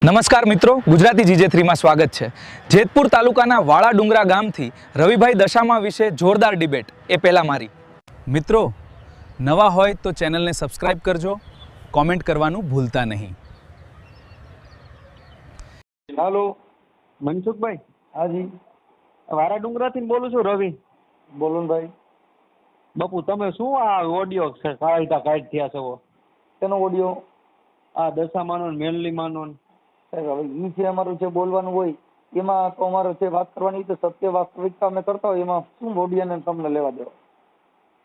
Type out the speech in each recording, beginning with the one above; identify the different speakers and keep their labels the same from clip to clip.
Speaker 1: નમસ્કાર મિત્રો, ગુજરાતી GJ3 માં સ્વાગત છે। જેતપુર તાલુકાના વાળા ડુંગરા ગામથી રવિભાઈ દશામા વિશે જોરદાર ડિબેટ। એ પહેલા મારી મિત્રો, નવા હોય તો ચેનલને સબસ્ક્રાઇબ કરજો, કોમેન્ટ કરવાનું ભૂલતા નહીં।
Speaker 2: હાલો
Speaker 3: મનસુખભાઈ,
Speaker 2: હાજી
Speaker 3: વારા ડુંગરાથી બોલું છું રવિ।
Speaker 2: બોલો ને ભાઈ।
Speaker 3: બાપુ તમે શું આ ઓડિયો કાઢ થયા છો?
Speaker 2: તેનો ઓડિયો
Speaker 3: આ દશામાનો ને મેનલીમાનો ને?
Speaker 2: હવે ઈ છે અમારું જે બોલવાનું હોય એમાં તો અમારે જે વાત કરવાની તો સત્ય વાસ્તવિકતા અમે કરતા હોય એમાં શું ઓડિયાને તમને લેવા દેવા?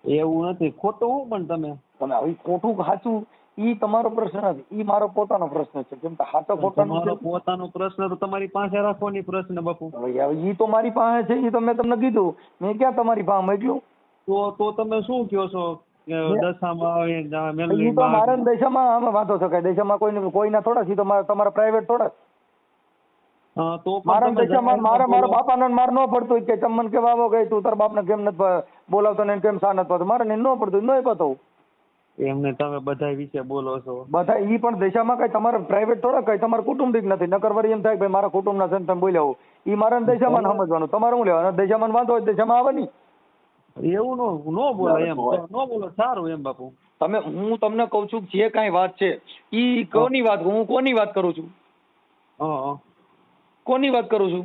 Speaker 3: એવું નથી, ખોટું હું પણ તમે
Speaker 2: હવે ખોટું સાચું ઈ તમારો પ્રશ્ન નથી, ઈ મારો પોતાનો પ્રશ્ન છે। કેમ કે સાચો ખોટાનો
Speaker 3: તમારો પોતાનો પ્રશ્ન તો તમારી પાસે રાખવાની પ્રશ્ન બાપુ।
Speaker 2: હવે ઈ તો મારી પાસે છે, ઈ તો મેં તમને કીધું, મેં ક્યાં તમારી પાસે મોકલ્યું?
Speaker 3: તો તમે શું કહો છો કે દશામાં
Speaker 2: ઈ તો
Speaker 3: મેનલીમાં?
Speaker 2: મારા દશામાં આમાં વાંધો શકાય, દશામાં કોઈના થોડા છે, તો તમારા પ્રાઇવેટ થોડા।
Speaker 3: તો
Speaker 2: મારા દશામાં મારા બાપાને માર ન પડતું કે તમે મને કેવા આવો ગઈ તું તારા બાપને કેમ નથી બોલાવતો ને કેમ સા નથી પાડતો, મારે ન પડતું ન પતો।
Speaker 3: એમને તમે બધા વિશે બોલો છો
Speaker 2: બધા ઈ પણ દશામાં કઈ તમારા પ્રાઇવેટ થોડા કઈ તમારા કુટુંબિક નથી, નકર વળી એમ થાય કે ભાઈ મારા કુટુંબના છે ને તમે બોલ્યા હો, ઈ મારા દશામાં સમજવાનું, તમારે શું લેવાનું? દશામાં વાંધો હોય દશામાં આવે નહીં,
Speaker 3: એવું નો બોલો એમ, નો બોલો સારું એમ બાપુ।
Speaker 2: તમે હું તમને કઉ છું જે કાંઈ વાત છે ઈ કોની વાત, હું કોની વાત કરું છું?
Speaker 3: હા,
Speaker 2: કોની વાત કરું છું?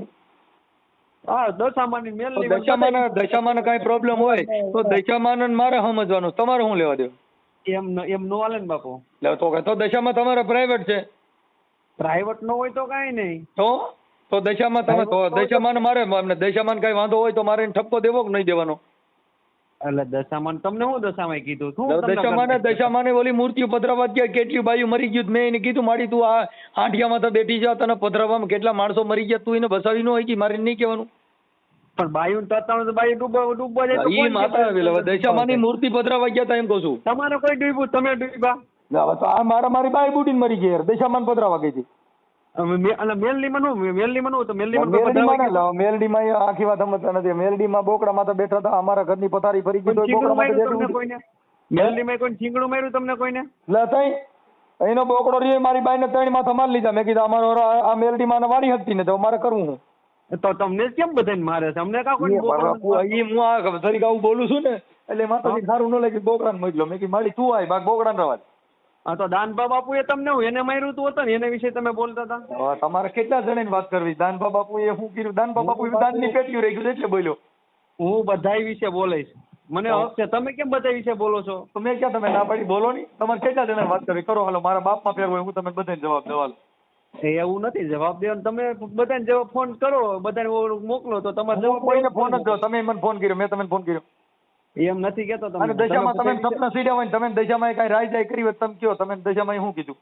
Speaker 3: હા દશામાની મેનલી
Speaker 2: દશામાં કાંઈ પ્રોબ્લેમ હોય તો દશામાં મારે સમજવાનું, તમારે શું લેવા દેવું?
Speaker 3: એમ નો હાલે ને બાપુ।
Speaker 2: તો દશામાં તમારે પ્રાઇવેટ છે,
Speaker 3: પ્રાઇવેટ નો હોય તો કાંઈ નહીં,
Speaker 2: તો દશામાં તમે દશામાં મારે દશામાં કઈ વાંધો હોય તો મારે એને ઠપકો દેવો કે નહીં દેવાનો?
Speaker 3: એટલે દશામાન તમને શું દશામાં કીધું? શું
Speaker 2: દશામાને ઓલી મૂર્તિઓ પધરાવા ગયા, કેટલી બાયું મરી ગયું, મેં એને કીધું માડી તું આ હાંઠિયામાં તો બેઠી જા, તને પધરાવામાં કેટલા માણસો મરી ગયા, તું એને બસાવી ન હોય કે મારે નહીં કહેવાનું?
Speaker 3: પણ બાયું તતાણું તો બાયું ડૂબવા જાય તો
Speaker 2: ઈ માતા દશામાની મૂર્તિ પધરાવા ગયા તા એમ કહું છું।
Speaker 3: તમારે કોઈ ડૂબ્યું, તમે ડૂબ્યા?
Speaker 2: તો આ મારી બાઈ બુડીને મરી ગઈ, દશામાન પધરાવા ગઈ હતી।
Speaker 3: મેલડીમાં તો
Speaker 2: મેલડીમાં આખી વાત સમજતા નથી, મેલડીમાં બોકડામાં તો બેઠા હતા, અમારા ઘરની પથારી ફરી ગઈ
Speaker 3: મેલડીમાં કોઈ છીંગડું માર્યું તમને કોઈને?
Speaker 2: લે તઈ એનો બોકડો રહ્યો, મારી બાઈને 3 માથા મારી લીધા, મેં કીધું અમારો આ મેલડીમાં વાળી હતી ને તો અમારે કરવું હું?
Speaker 3: તો તમને કેમ બધાને મારે છે? અમને કા કોઈ
Speaker 2: હું આ તરીકે આવું બોલું છું ને એટલે માતાજી સારું ન લાગ્યું, બોકડાને મોકલો, મેં કીધું મારી તું આય બાગ બોકડાને રવા દે।
Speaker 3: હા તો દાનભા બાપુ એ તમને એને માર્યું તું હતું ને એના વિશે તમે બોલતા હતા?
Speaker 2: તમારે કેટલા જણાની વાત કરવી? દાનભા બાપુ એ શું કર્યું? દાનભા બાપુ દાનની પેટીયું રહી ગયું એટલે બોલ્યો।
Speaker 3: હું બધાય વિશે બોલીશ, મને હક છે, તમે કેમ બધા વિશે બોલો છો?
Speaker 2: તો મેં ક્યાં તમે ના પાડી બોલો નહીં? તમારે કેટલા જણાની વાત કરવી કરો? હાલો મારા બાપમાં ફેર હોય, હું તમે બધાને જવાબ દેવાલ?
Speaker 3: એવું નથી જવાબ દેવાનો, તમે બધાને જવાબ ફોન કરો, બધાને મોકલો તો તમારે જવાબ
Speaker 2: કોઈને ફોન જ દો, તમે મને ફોન કર્યો, મેં તમને ફોન કર્યો?
Speaker 3: એમ નથી કેતો તમે
Speaker 2: દશામાં તમે સપના સીડ્યા હોય, તમે દશામાં કઈ રાય કરી હોય તમે કયો, તમે દશામાં શું કીધું?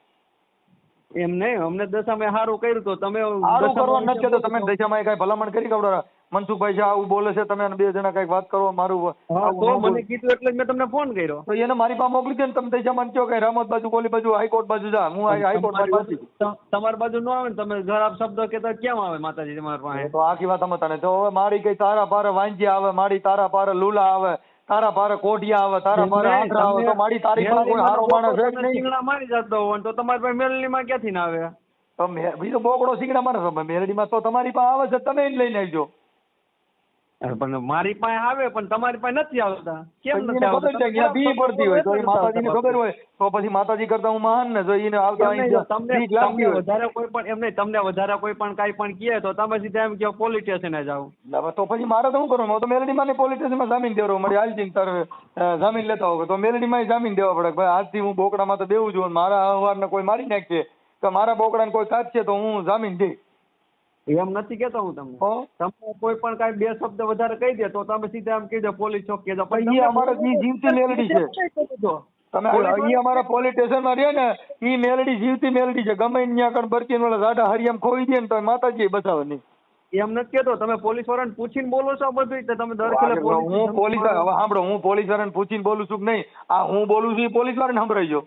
Speaker 3: એમ નહીં, અમને દશામાં સારું કર્યું તો તમે
Speaker 2: સારું કરવાનું નથી કહેતો, તમે દશામાં કઈ ભલામણ કરી કવડો મનસુખભાઈ છે આવું બોલે છે, તમે 2 જણા કઈક વાત કરો મારું
Speaker 3: મને કીધું એટલે મેં તમને ફોન કર્યો।
Speaker 2: તો એને મારી પાસે મોકલી દે ને, તમે દશામાં કયો કઈ રામોદ બાજુ કોલી બાજુ હાઈકોર્ટ બાજુ જા, હું હાઈકોર્ટ મારી પાસે
Speaker 3: તમારી બાજુ ન આવે ને, તમે ખરાબ શબ્દ કેતા કેમ આવે માતાજી તમારી પાસે?
Speaker 2: તો આખી વાત સમજતા ને, તો હવે મારી કઈ તારા પારે વાંજ્યા આવે, મારી તારા પારે લુલા આવે, તારા પારે કોઢિયા આવે, તારા પારે આંકડા આવે, તો મારી તારી પાસે કોઈ હારો માણસ છે નહીં?
Speaker 3: સિંગડા મારી જતો હોય તો તમારી પાસે મેલડીમાં ક્યાંથી ના આવે?
Speaker 2: તો બીજો બોકડો સિંગડા મારે મેલડીમાં તો તમારી પાસે આવે છે, તમે એને લઈને આવજો।
Speaker 3: પણ મારી પાસે આવે પણ તમારી પાસે નથી આવતા, કેમ નથી
Speaker 2: આવતા? બી પડતી હોય તો માતાજીને ખબર હોય તો પછી માતાજી કરતા હું મહાન ને, જો એને આવતા
Speaker 3: તમને વધારે કોઈ પણ એમ નહીં, તમને વધારે કોઈ પણ કાંઈ પણ કહે તો તમે સીધા એમ કહો પોલીસ સ્ટેશને જાઓ।
Speaker 2: તો પછી મારે તો શું કરવું? હું તો મેલડીમાં પોલીસ સ્ટેશનમાં જામીન દેવો મારી હાલજી તારે જામીન લેતા હોય તો મેલડીમાં જામીન દેવા પડે, ભાઈ આજથી હું બોકડામાં તો દેવું છું, મારા અહવારને કોઈ મારી નાખશે તો મારા બોકડાને કોઈ કાઢશે તો હું જામીન દઈશ।
Speaker 3: એમ નથી કેતો હું તમને, તમે કોઈ પણ કાંઈ 2 શબ્દ વધારે કહી દે તો તમે સીધા એમ કહી દો પોલીસ ચોકી દો।
Speaker 2: એ અમારા જીવતી મેલડી છે, તમે એ અમારા પોલીસ સ્ટેશનમાં રહે ને એ મેલડી જીવતી મેલડી છે, ગમે ત્યાં કણ બરકી વાળા જાડા હરિયામ ખોઈ દે ને તો માતાજી બચાવે નહીં।
Speaker 3: એમ નથી કેતો, તમે પોલીસ વાળાને પૂછીને બોલો છો બધું? તમે
Speaker 2: હું પોલીસ હવે સાંભળો, હું પોલીસ વાળાને પૂછીને બોલું છું કે નહીં? આ હું બોલું છું એ પોલીસ વાળાને સંભળાઈ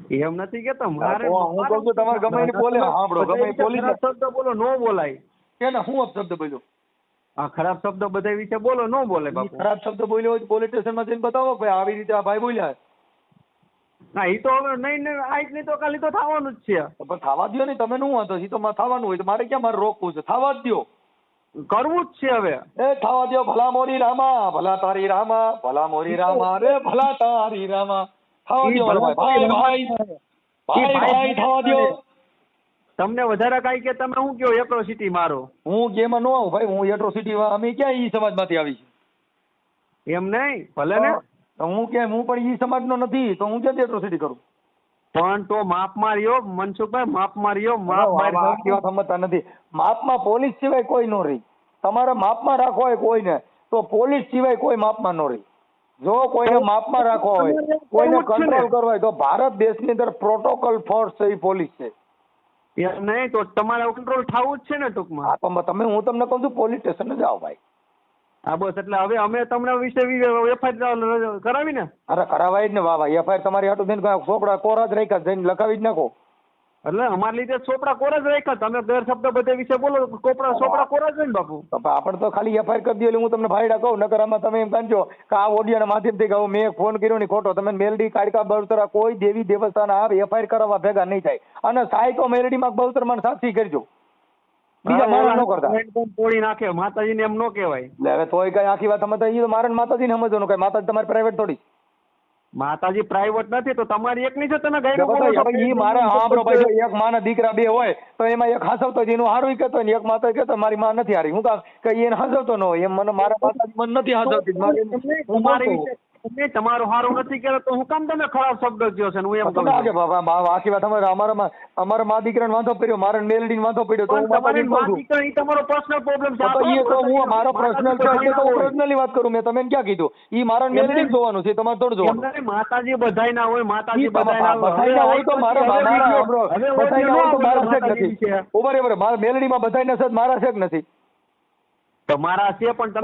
Speaker 3: એમ નથી કેતો, મારે
Speaker 2: હું કહું છું તમારે ગમે એને બોલે સાંભળો, ગમે પોલીસ
Speaker 3: શબ્દ બોલો નો બોલાય
Speaker 2: કે ને? હું શબ્દ બોલ્યો?
Speaker 3: આ ખરાબ શબ્દ બધા વિશે બોલો, નો બોલે બાપુ।
Speaker 2: ખરાબ શબ્દ બોલ્યો હોય પોલીસ સ્ટેશનમાં જઈને બતાવો ભાઈ આવી રીતે આ ભાઈ બોલ્યા।
Speaker 3: ના એ તો હવે નહીં આજ નહીં તો કાલે તો થવાનું જ છે.
Speaker 2: પણ થવા દ્યો ને, તમે શું વાંધો છે? તો થવાનું હોય તો મારે ક્યાં મારે રોકવું છે? થવા જ દ્યો.
Speaker 3: કરવું જ છે હવે.
Speaker 2: એ થવા દ્યો. ભલા મોરી રામા, ભલા તારી રામા, ભલા મોરી રામા રે ભલા તારી રામા. થવા દ્યો મારા ભાઈ. ભાઈ થવા દ્યો.
Speaker 3: તમને વધારે કાંઈ કે તમે શું કહો એટ્રોસિટી મારો?
Speaker 2: હું ગેમમાં ન આવું ભાઈ. હું એટ્રોસિટી અમે ક્યાં ઈ સમાજમાંથી આવી છે?
Speaker 3: એમ નહીં ભલે ને,
Speaker 2: હું પણ ઈ સમાજનો નથી તો હું ક્યાંથી એટ્રોસિટી કરું?
Speaker 3: પણ તો માપ માર્યો મનસુખભાઈ, માપ માર્યો.
Speaker 2: આખી વાત સમજતા નથી. માપમાં પોલીસ સિવાય કોઈ નો રહી. તમારે માપમાં રાખવા હોય કોઈને તો પોલીસ સિવાય કોઈ માપમાં નો રહી. જો કોઈને માપમાં રાખવા હોય, કોઈને કંટ્રોલ કરવા હોય તો ભારત દેશની અંદર પ્રોટોકોલ ફોર્સ છે એ પોલીસ છે.
Speaker 3: એમ નહીં તો તમારે કંટ્રોલ થવું જ છે ને ટૂંકમાં.
Speaker 2: હા તો તમે, હું તમને કહું છું પોલીસ સ્ટેશન જાઓ ભાઈ.
Speaker 3: હા બસ એટલે હવે અમે તમને વિશે એફઆઈઆર કરાવી ને.
Speaker 2: અરે કરાવાય જ ને. વાહ ભાઈ, એફઆઈઆર તમારી હાટું થઈને છોકરા કોરા જ રાખ્યા, જઈને લખાવી જ નાખો.
Speaker 3: એટલે અમારા લીધે ચોપડા કોરા જ રાખ્યા. તમે ગેરશબ્દ બધે વિશે બોલો, ચોપડા કોરા જ હોય ને બાપુ.
Speaker 2: આપણે તો ખાલી એફઆઈઆર કરી દઈએ એટલે હું તમને ભાઈડા કહું. નકર આમાં તમે એમ કાંચો કે આ ઓડિયોના માધ્યમથી કહું મેં ફોન કર્યો ને ખોટો. તમે મેલડી કાડકા બળતરા કોઈ દેવી દેવસ્થાન આ એફઆઈઆર કરાવવા ભેગા નહીં થાય. અને સાહેબ તો મેલડીમાં બળતરમાં સાક્ષી કરજો, બીજા માણસ ન કરતા.
Speaker 3: તોડી નાખે માતાજીને એમ ન કહેવાય.
Speaker 2: એટલે હવે તોય કઈ આખી વાત સમજતા એ તો મારે માતાજીને સમજવાનું. કઈ માતાજી તમારી પ્રાઇવેટ થોડી.
Speaker 3: માતાજી પ્રાઇવેટ નથી તો તમારી એકની છે. તમે ગાયકો
Speaker 2: ઈ મારે સાંભળો ભાઈ, એક માના દીકરા બે હોય તો એમાં એક હાસવતો હોય એનું હારું કહેતો હોય, એક માતા કહેતો મારી માં નથી હારી. હું કામ કે એને હાસવતો ન હોય એમ મને મારા માતાજી મને નથી હાસવતી.
Speaker 3: તમારું હારું નથી કે તો હું કામ તમે ખરાબ શબ્દ કહો છો? હું એમ કહું
Speaker 2: આખી વાત અમારા મા દીકરાને વાંધો પડ્યો, મારા મેલડીને વાંધો પડ્યો તો હું માતાજીને કહું છું.
Speaker 3: તમારો પર્સનલ પ્રોબ્લેમ છે.
Speaker 2: એ તો હું મારો પર્સનલ છે એટલે તો હું પર્સનલી વાત કરું. મેં તમે ક્યાં કીધું? ઈ મારા મેલડીને જોવાનું છે, તમારે થોડું જોવાનું.
Speaker 3: માતાજી બધાય ના હોય, માતાજી
Speaker 2: બધાય હોય તો મારા બધાય હોય તો મારા શેક નથી. બરાબર, મારા મેલડીમાં બધાય ના છે, મારા શેક નથી.
Speaker 3: તમારા છે પણ તમે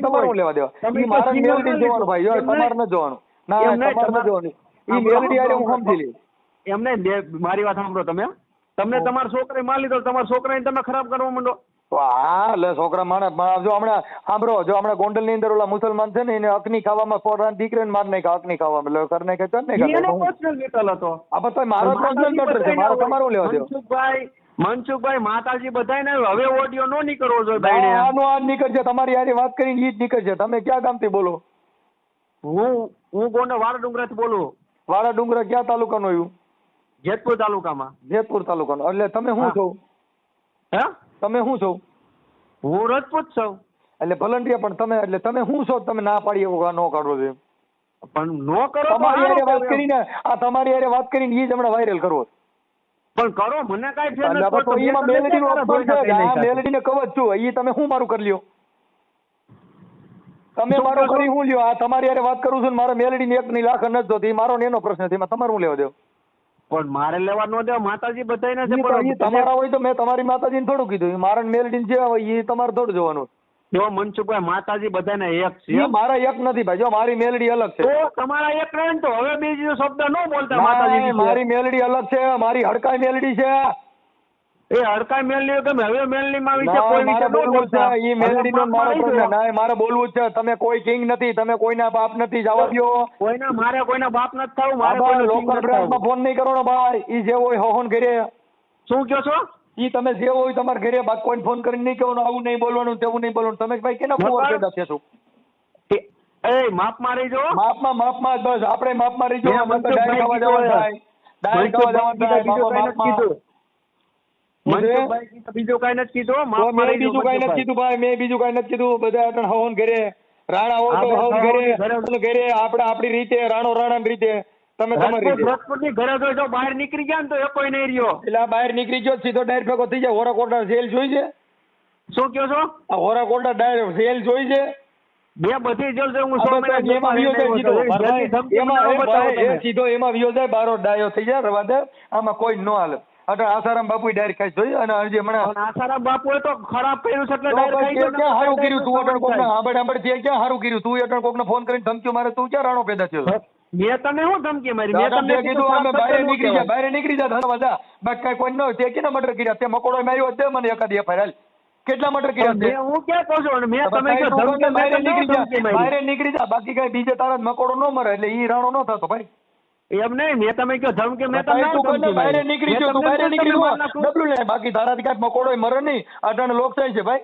Speaker 2: તમારું લેવા દેવા. ઈ મારા મેલડી જોવાનું ભાઈ, તમારે ન જોવાનું. ના તમારે ન જોવાનું. ઈ મેલડી આરે હું સમજી લઈશ.
Speaker 3: એમ નહીં, મારી વાત સાંભળો. તમને તમારા છોકરાએ માર લીધો, તમારા છોકરાને તમે ખરાબ કરવા માંડો.
Speaker 2: હા એટલે છોકરા માણસ જો હમણાં સાંભળો, જો હમણાં ગોંડલ ની અંદર ઓલા મુસલમાન છે ને એને અકની ખાવામાં પોતાના દીકરાને માર નાખ્યા. અકની ખાવામાં એટલે કરી નાખે
Speaker 3: હતો.
Speaker 2: આ તો મારો પર્સનલ મેટર છે, મારે તમારું લેવા દેવું.
Speaker 3: મનસુખભાઈ માતાજી બધાય ને હવે ઓડિયો નો નીકળવો જોઈએ.
Speaker 2: આનો આજ નીકળશે, તમારી યાર વાત કરીને ઈ જ નીકળશે. તમે ક્યાં ગામથી બોલો?
Speaker 3: હું ગોંડલ વાળા ડુંગરા થી બોલું.
Speaker 2: વાળા ડુંગરા ક્યાં તાલુકાનું આવ્યું?
Speaker 3: જેતપુર તાલુકામાં.
Speaker 2: જેતપુર તાલુકાનું. એટલે તમે શું છો?
Speaker 3: હે
Speaker 2: તમે શું છો?
Speaker 3: હું રજપૂત છું.
Speaker 2: એટલે ભલંડિયા. પણ તમે એટલે તમે શું છો? તમે ના પાડી એવું ન કાઢવો છે
Speaker 3: પણ નો કરો.
Speaker 2: તમારી યારે વાત કરીને આ તમારી યારે વાત કરીને ઈ જ હમણાં વાયરલ કરવો
Speaker 3: પણ કરો. મને કઈ ફેર
Speaker 2: નથી પડતો. એમાં મેલેડીનો અપમાન છે. આ મેલેડીને કવચ છું. ઈ તમે શું મારું કરી લ્યો? તમે મારું કરી હું લ્યો? આ તમારી યારે વાત કરું છું ને મારે મેલેડીની એક ની લાખ નથી જોતી. મારો ને એનો પ્રશ્ન છે. એમાં તમારે હું લેવા દેવ?
Speaker 3: પણ મારે લેવા ન દેવા. માતાજી બધાય છે.
Speaker 2: તમારા હોય તો મેં તમારી માતાજીને થોડું કીધું. મારા મેલેડીને જે હોય એ તમારે થોડું જોવાનું.
Speaker 3: જો મનસુખભાઈ માતાજી બધાને એક છે.
Speaker 2: મારા એક નથી ભાઈ. જો મારી મેલડી અલગ છે.
Speaker 3: તો તમારા એક રહે તો હવે બીજો શબ્દ ન બોલતા. માતાજી
Speaker 2: મારી મેલડી અલગ છે. મારી હડકાઈ મેલડી છે.
Speaker 3: એ હડકાઈ મેલડી ગમે. હવે મેલડી માં વિશે કોઈ વિશે
Speaker 2: બોલવું છે. ઈ મેલડી નો મારો પ્રશ્ન ના. મારે બોલવું છે. તમે કોઈ કિંગ નથી. તમે કોઈના બાપ નથી. જવા દો.
Speaker 3: કોઈના મારે કોઈના બાપ નથી થવું. મારે
Speaker 2: લોકલ બ્રાન્ચમાં ફોન નહીં કરવાનો ભાઈ. ઈ જે હોય હોન ઘરે.
Speaker 3: શું કહો છો?
Speaker 2: ઈ તમે જે હોય તમારા ઘરે બાદ કોઈ ફોન કરીને નહીં કહેવાનું આવું નહીં બોલવાનું તેવું નહીં બોલવાનું. તમે ભાઈ કેના ફોન પેદા થયા છો?
Speaker 3: એ માપ મારી જો.
Speaker 2: માપમાં બસ આપણે માપમાં રહી જો. ડાયરેક્ટ ખાવા જવાનું થાય. ડાયરેક્ટ ખાવા જવાનું થાય.
Speaker 3: બીજું કઈ નથી કીધું.
Speaker 2: બીજું કઈ નથી કીધું ભાઈ. મેં બીજું કઈ નથી કીધું. બધા હવન ઘરે રાણા હોય તો હવન ઘરે આપણે આપણી રીતે રાણો રાણા રીતે. તમે તમારી
Speaker 3: રાજકોટની ઘરે જો બહાર નીકળી ગયા ને તો એ કોઈ નહીં રહ્યો.
Speaker 2: એટલે બહાર નીકળી ગયો સીધો ડાયરેક્ટ ભેગો થઈ જાય. હોરાકોટા સેલ જોઈ છે?
Speaker 3: શું કહો છો?
Speaker 2: આ હોરાકોટા ડાયરેક્ટ સેલ જોઈ છે?
Speaker 3: બે બધી જેલ છે. હું
Speaker 2: સીધો એમાં વિયો જાય. બારો ડાયો થઈ જાય. રવા દે. આમાં કોઈ ન હાલે. આસારામ બાપુ ડાયરેક્ટ ખાઈ જોઈ. અને હજી હમણાં
Speaker 3: આસારામ બાપુ તો ખરાબ કર્યું છે એટલે
Speaker 2: ક્યાં સારું કર્યું તું? અટણ કોક ક્યાં સારું કર્યું તું? અટણ કોક ને ફોન કરીને ધમકીઓ મારે. તું ક્યાં રાણો પેદા થયો?
Speaker 3: મેં તને શું ધમકી મારી? મેં તમને
Speaker 2: કીધું અમે બહાર નીકળી જાય. બહાર નીકળી જાય ધનવા જા. બાકી કોઈ ન હોય તે કેના મર્ડર કર્યા? તે મકોડો માર્યો તે મને એકાદી એફઆઈઆર કેટલા મર્ડર કર્યા?
Speaker 3: હું ક્યાં કહું છું? મેં તમે
Speaker 2: બહાર નીકળી જા. બાકી કઈ બીજે તારા મકોડો ન મરે એટલે ઈ રાણો ન થતો ભાઈ.
Speaker 3: એમ નહીં, મેં તમે કહ્યો ધમકી, મેં તમને
Speaker 2: તું કોઈને
Speaker 3: ધમકી
Speaker 2: બહાર
Speaker 3: મારી.
Speaker 2: નીકળી
Speaker 3: મેં
Speaker 2: ગયો, તું
Speaker 3: તમને
Speaker 2: બહાર નીકળી
Speaker 3: તમને
Speaker 2: ગયો,
Speaker 3: માર નાખું.
Speaker 2: ડબલું લે, બાકી તારાથી કાંઈ મકોડો મરે નહીં, અટાણે લોકશાહી છે ભાઈ.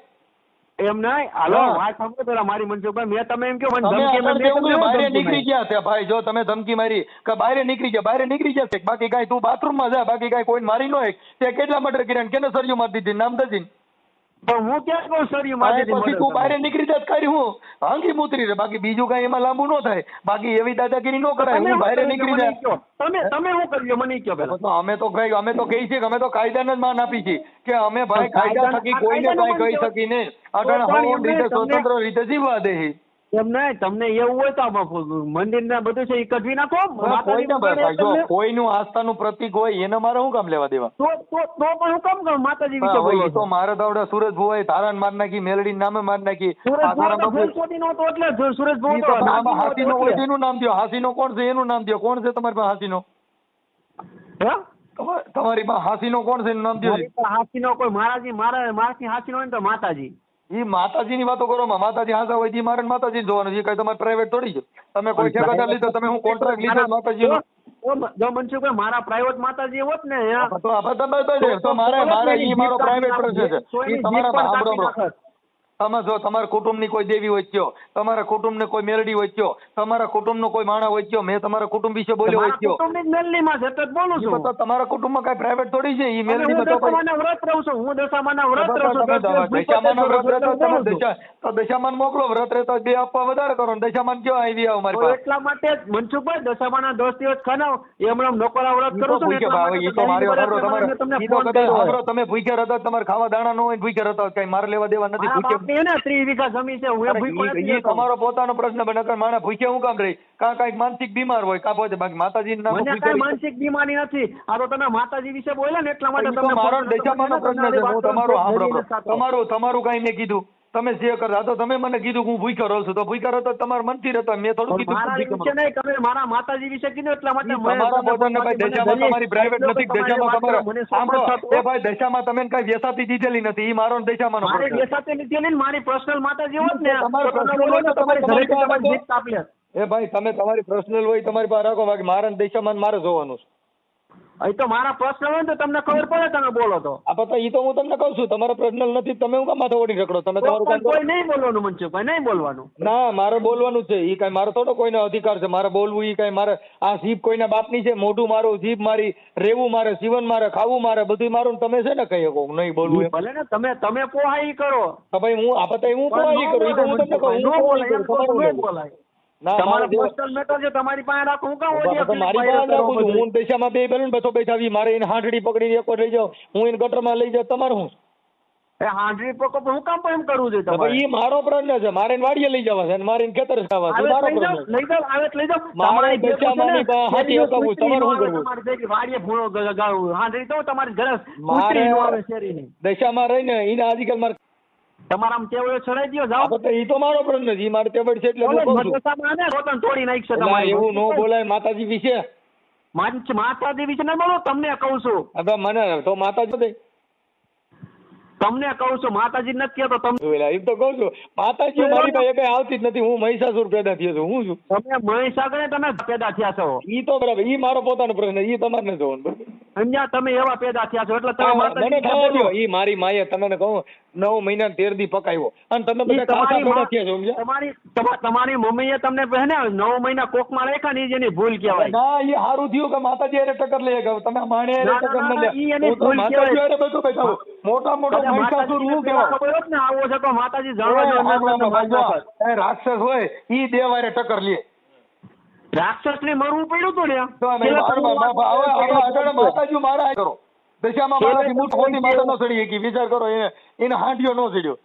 Speaker 3: એમ નહીં, હાલો
Speaker 2: હા.
Speaker 3: વાત સાંભળો પેલા મારી મનસુખભાઈ, મેં તમે એમ કહ્યો મને
Speaker 2: તમે
Speaker 3: ધમકી
Speaker 2: અત્યારે
Speaker 3: મેં
Speaker 2: એવું
Speaker 3: તમને
Speaker 2: કે બહાર
Speaker 3: ધમકી
Speaker 2: નીકળી
Speaker 3: મારી.
Speaker 2: ગયા છે ભાઈ, જો તમે ધમકી મારી કે બહાર નીકળી ગયા, બહાર નીકળી જશે, બાકી કાંઈ તું બાથરૂમમાં જા, બાકી કાંઈ કોઈ મારી ન હોય તે કેટલા મર્ડર કર્યા ને કેને સરિયું મારી દીધી નામ દજીને?
Speaker 3: પણ હું ક્યાં કહું સરિયું મારી દીધી
Speaker 2: પછી
Speaker 3: મર્ડર
Speaker 2: તું બહાર
Speaker 3: કરવા?
Speaker 2: નીકળી જાય કરી હું હાંગી મુતરી રે, બાકી બીજું કાંઈ એમાં લાંબુ ન થાય, બાકી એવી દાદાગીરી ન કરાય.
Speaker 3: તમે
Speaker 2: હું
Speaker 3: શું
Speaker 2: બહાર
Speaker 3: કર્યું
Speaker 2: નીકળી
Speaker 3: મને
Speaker 2: જાય
Speaker 3: કહો. તમે શું કર્યું મને કહો પેલા.
Speaker 2: તો અમે તો કહી છીએ કે અમે તો કાયદાને જ માન આપી છીએ કે અમે ભાઈ કાયદા
Speaker 3: કાયદાને-
Speaker 2: થકી કોઈને
Speaker 3: કાયદાને
Speaker 2: કાંઈ કહી
Speaker 3: માન
Speaker 2: શકી નહીં,
Speaker 3: તો
Speaker 2: અટાણે
Speaker 3: પણ
Speaker 2: હળવો
Speaker 3: એમને
Speaker 2: રીતે
Speaker 3: તમને-
Speaker 2: સ્વતંત્ર રીતે જીવવા દે.
Speaker 3: એમ નહીં, તમને એવું હોય તો મંદિર ને બધું છે એ કઢવી નાખો.
Speaker 2: કોઈને ભાઈ જો
Speaker 3: તમને-
Speaker 2: કોઈનું આસ્થાનું પ્રતીક હોય એને મારે શું કામ લેવા દેવા?
Speaker 3: તો પણ હું કામ કહું માતાજી વિશે
Speaker 2: હા,
Speaker 3: બોલો
Speaker 2: એ તો મારે તો આવડે સુરજ ભુવાએ તારાને માર નાખી, મેલડી નામે માર નાખી.
Speaker 3: સુરજ
Speaker 2: આ તારા
Speaker 3: ભગવાન
Speaker 2: બાપુ-
Speaker 3: ફૂલકોટી નો હતો એટલે સુરજ
Speaker 2: ઈ તો
Speaker 3: ભગવાન
Speaker 2: આમાં હાથીનો હોય
Speaker 3: એટલે.
Speaker 2: તેનું નામ દ્યો, હાથીનો કોણ છે એનું નામ દ્યો, કોણ છે તમારી પાસે હાથીનો?
Speaker 3: હે?
Speaker 2: તમારી પાસે હાથીનો કોણ છે એનું નામ દ્યો.
Speaker 3: મારી પાસે હાથીનો કોઈ મારાથી મારાથી હાથીનો હોય ને તો માતાજી.
Speaker 2: ઈ માતાજીની વાતો કરો માં, માતાજી હાંસા હોય ઈ મારે માતાજી જોવાનું છે, કઈ તમારે પ્રાઇવેટ થોડી છે. તમે કોઈ ઠેકેદાર લીધો, તમે હું કોન્ટ્રાક્ટ લીધો માતાજીનો?
Speaker 3: જો મનસુખભાઈ મારા પ્રાઇવેટ માતાજી હોત ને
Speaker 2: તો આ તો મારે ઈ મારો પ્રાઇવેટ પ્રશ્ન છે. ઈ તમારા સાંભળો. તમે જો તમારા કુટુંબની કોઈ દેવી હોય કયો, તમારા કુટુંબને કોઈ મેલડી હોય કયો, તમારા કુટુંબનો કોઈ માણસ હોય કયો, મેં તમારા કુટુંબ વિશે બોલ્યો હોય કયો.
Speaker 3: મેલડીમાં છે એટલે જ બોલું છું.
Speaker 2: તો તમારા કુટુંબમાં કઈ પ્રાઇવેટ થોડી છે? ઈ
Speaker 3: હું
Speaker 2: મેલડીમાં તો
Speaker 3: દશામાના વ્રત રહું છું. હું દશામાના વ્રત રહું છું.
Speaker 2: દશામાના વ્રત રહેતા તમે દશામાન મોકલો, વ્રત રહેતા બે આપવા વધારે કરો ને દશામાન કયો આવી આવો મારી
Speaker 3: તો
Speaker 2: પાસે.
Speaker 3: એટલા માટે જ મનસુખભાઈ દશામાના 10 દિવસ ખાનાવ એમણે નોકરા વ્રત કરું છું ને એટલા માટે
Speaker 2: ઈ તો મારી
Speaker 3: મેં
Speaker 2: તમારે
Speaker 3: તમને
Speaker 2: ઈ તો
Speaker 3: ફોન
Speaker 2: કદાચ
Speaker 3: કર્યો.
Speaker 2: સાંભળો, તમે ભૂખ્યા હતા, તમારે ખાવા દાણા ન હોય ને ભૂખ્યા હતા, કઈ મારે લેવા દેવા નથી.
Speaker 3: મારા
Speaker 2: ભૂખ્યા
Speaker 3: બાપની ને 30 વીઘા જમીન છે. હું એ ભૂખ્યો નથી
Speaker 2: ઈ
Speaker 3: રહેતો.
Speaker 2: તમારો પોતાનો પ્રશ્ન બને કે માણસ ભૂખ્યા હું કામ રહી, કાં કઈક માનસિક બીમાર હોય, કાં પોતે બાકી માતાજીનું નામ
Speaker 3: મને કઈ
Speaker 2: ભૂખ્યા
Speaker 3: માનસિક બીમારી નથી. આ તો તમે માતાજી વિશે બોલ્યા ને એટલા માટે
Speaker 2: ઈ તો
Speaker 3: તમને
Speaker 2: મારો
Speaker 3: ફોન કર્યો.
Speaker 2: દશામાનો પ્રશ્ન છે. હું તમારું સાંભળો,
Speaker 3: તમારું
Speaker 2: તમારું કઈ મેં કીધું, તમે જે કરતા તો તમે મને કીધું કે હું ભૂખ્યો રહું છું, તો ભૂખ્યો રહો તો તમારા મનથી રહેતો, મેં થોડું કીધું
Speaker 3: મારા વિશે નહીં, તમે મારા માતાજી વિશે કીધું એટલા માટે
Speaker 2: તમારા પોતાને ભાઈ દશામાં તમારી પ્રાઇવેટ નથી, દશામાં તમારે સાંભળો, એ ભાઈ દશામાં તમે કઈ વેસાતી દીધેલી નથી, ઈ મારો ને દશામાંનો
Speaker 3: મારી
Speaker 2: પ્રશ્ન છે.
Speaker 3: બેસાતી લીધી નહીં, મારી પર્સનલ માતાજી હોત ને
Speaker 2: તમારો
Speaker 3: તો તમે
Speaker 2: personal
Speaker 3: બોલો
Speaker 2: હોય
Speaker 3: તો
Speaker 2: તો
Speaker 3: તમારી
Speaker 2: તમારી
Speaker 3: ઘરેથી
Speaker 2: પાસે
Speaker 3: તમારી જીત કાપી લે.
Speaker 2: એ ભાઈ તમે તમારી પર્સનલ હોય તમારી પાસે રાખો, બાકી મારા ને દશામાં મારે જોવાનું છે.
Speaker 3: અહીં તો મારા પર્સનલ હોય ને તો તમને ખબર પડે તમે બોલો તો.
Speaker 2: આ પતા ઈ તો હું તમને કહું છું, તમારા પર્સનલ નથી, તમે હું કામ માથે ઓડી રખડો? તમે તમારું કામ કરો.
Speaker 3: કોઈ નહીં બોલવાનું મનસુખભાઈ, નહીં બોલવાનું.
Speaker 2: ના, મારે બોલવાનું જ છે. ઈ કઈ મારો થોડો કોઈનો અધિકાર છે મારે બોલવું? ઈ કઈ મારે આ જીભ કોઈના બાપની છે? મોઢું મારું, જીભ મારી, રેવું મારે, જીવન મારે, ખાવું મારે, બધું મારું. ને તમે છે ને કઈ શકો નહીં બોલવું એમ?
Speaker 3: ભલે ને તમે પોહાઈ કરો.
Speaker 2: તો ભાઈ હું આ પતા હું કોઈ કરું? ઈ તો હું તમને કહું, હું કોઈ કરું? તમારું
Speaker 3: ન
Speaker 2: બોલવું.
Speaker 3: બોલાય.
Speaker 2: ના,
Speaker 3: તમારા
Speaker 2: મારે દેવા-
Speaker 3: પર્સનલ મેટર છે, તમારી પાસે રાખો. હું કામ ઓડિયા
Speaker 2: તો મારી
Speaker 3: ફિલ્મ
Speaker 2: પાસે રાખું છું.
Speaker 3: બધું?
Speaker 2: હું દશામાં બે બેલું ને બસો બેઠા આવી, મારે એને હાંડડી પકડીને એક વાર લઈ જાઓ, હું એને ગટરમાં લઈ જાઉં, તમારું શું?
Speaker 3: એ હાંડરી પકો પણ હું કામ પણ એમ કરવું જોઈએ
Speaker 2: તો
Speaker 3: તમારે?
Speaker 2: ભાઈ ઈ મારો પ્રશ્ન છે. મારે એને વાડીએ લઈ જવા છે અને મારે એને ખેતર ખાવા છે.
Speaker 3: આવે
Speaker 2: મારો
Speaker 3: લઈ જાઓ,
Speaker 2: પ્રશ્ન છે.
Speaker 3: લઈ જાઓ, આવે લઈ જાઓ.
Speaker 2: મારે
Speaker 3: તમારી જે
Speaker 2: દશામાની
Speaker 3: છે ને,
Speaker 2: પાસે હાથી
Speaker 3: શેરીનું
Speaker 2: હકાવવું, તમારે શું
Speaker 3: કૂતરી
Speaker 2: કરવું?
Speaker 3: નો આવે, તમારી ભેગી વાડીએ ભૂણો ગાવું. હાંડરી તો તમારી ઘરે
Speaker 2: મારે
Speaker 3: કૂતરી નો આવે શેરીની.
Speaker 2: દશામાં રહીને એને આજકાલ મારે
Speaker 3: તમારા આમ ટેવડો ચડાઈ દ્યો, જાઓ.
Speaker 2: આ બધા ઈ તો મારો પ્રશ્ન છે. ઈ મારે તેવડ છે એટલે હું
Speaker 3: બોલો,
Speaker 2: કહું છું.
Speaker 3: મદરસામાં આને રોટન તોડી નાખશે
Speaker 2: ના,
Speaker 3: તમારી.
Speaker 2: એવું ન બોલાય માતાજી વિશે.
Speaker 3: માતાજી વિશે ન બોલો, તમને કહું છું.
Speaker 2: હવે મને તો માતાજી નથી.
Speaker 3: તમને કહું છું, માતાજી નથી કહેતો. તમે
Speaker 2: એમ તો કહું છું માતાજી મારી પાસે કઈ આવતી જ નથી. હું મહિષાસુર પેદા થયો છું. હું છું
Speaker 3: તમે મહીસાગરે તમે પેદા થયા છો.
Speaker 2: ઈ તો બરાબર. ઈ મારો પોતાનો પ્રશ્ન. ઈ તમારે નથી જોવાનું બરાબર.
Speaker 3: સમજ્યા? તમે એવા પેદા થયા છો એટલે તમે
Speaker 2: મને
Speaker 3: માતાજી વિશે
Speaker 2: થવા
Speaker 3: બોલો.
Speaker 2: દો. ઈ મારી માએ તમને કહું 9 મહિના 13 દી પકાવ્યો અને તમે બધા ખાસા પેદા થયા છો, સમજ્યા?
Speaker 3: તમારી મમ્મીએ તમને હે ને 9 મહિના કોકમાં રાખ્યા ને ઈ જ એની ભૂલ કહેવાય.
Speaker 2: ના, ઈ સારું થયું કે માતાજી હારે ટક્કર લઈ ગયા. તમે માણે હારે
Speaker 3: ના, ના,
Speaker 2: ટક્કર ન
Speaker 3: ના, ઈ
Speaker 2: લે.
Speaker 3: એની
Speaker 2: હું તો
Speaker 3: ભૂલ
Speaker 2: માતાજી
Speaker 3: કહેવાય.
Speaker 2: હારે બધું બેઠા. મોટા મોટા
Speaker 3: કદાચ
Speaker 2: મહિષાસુર
Speaker 3: માતાજીને
Speaker 2: હું
Speaker 3: પેલા
Speaker 2: કહેવાય.
Speaker 3: ખબર હોત ને આવો છે તો માતાજી જાણવા દે, એમને તમને મારી નાખત.
Speaker 2: એ રાક્ષસ હોય ઈ દેવ હારે ટક્કર લે.
Speaker 3: રાક્ષસને મરવું પડ્યું હતું ને.
Speaker 2: તો અમે હવે આગળ માતાજી મારા હારે કરો. દશામાં મારાથી મોટો હોની માતા ન સડી શકી. વિચાર કરો, એને હાંડિયો ન સડ્યો.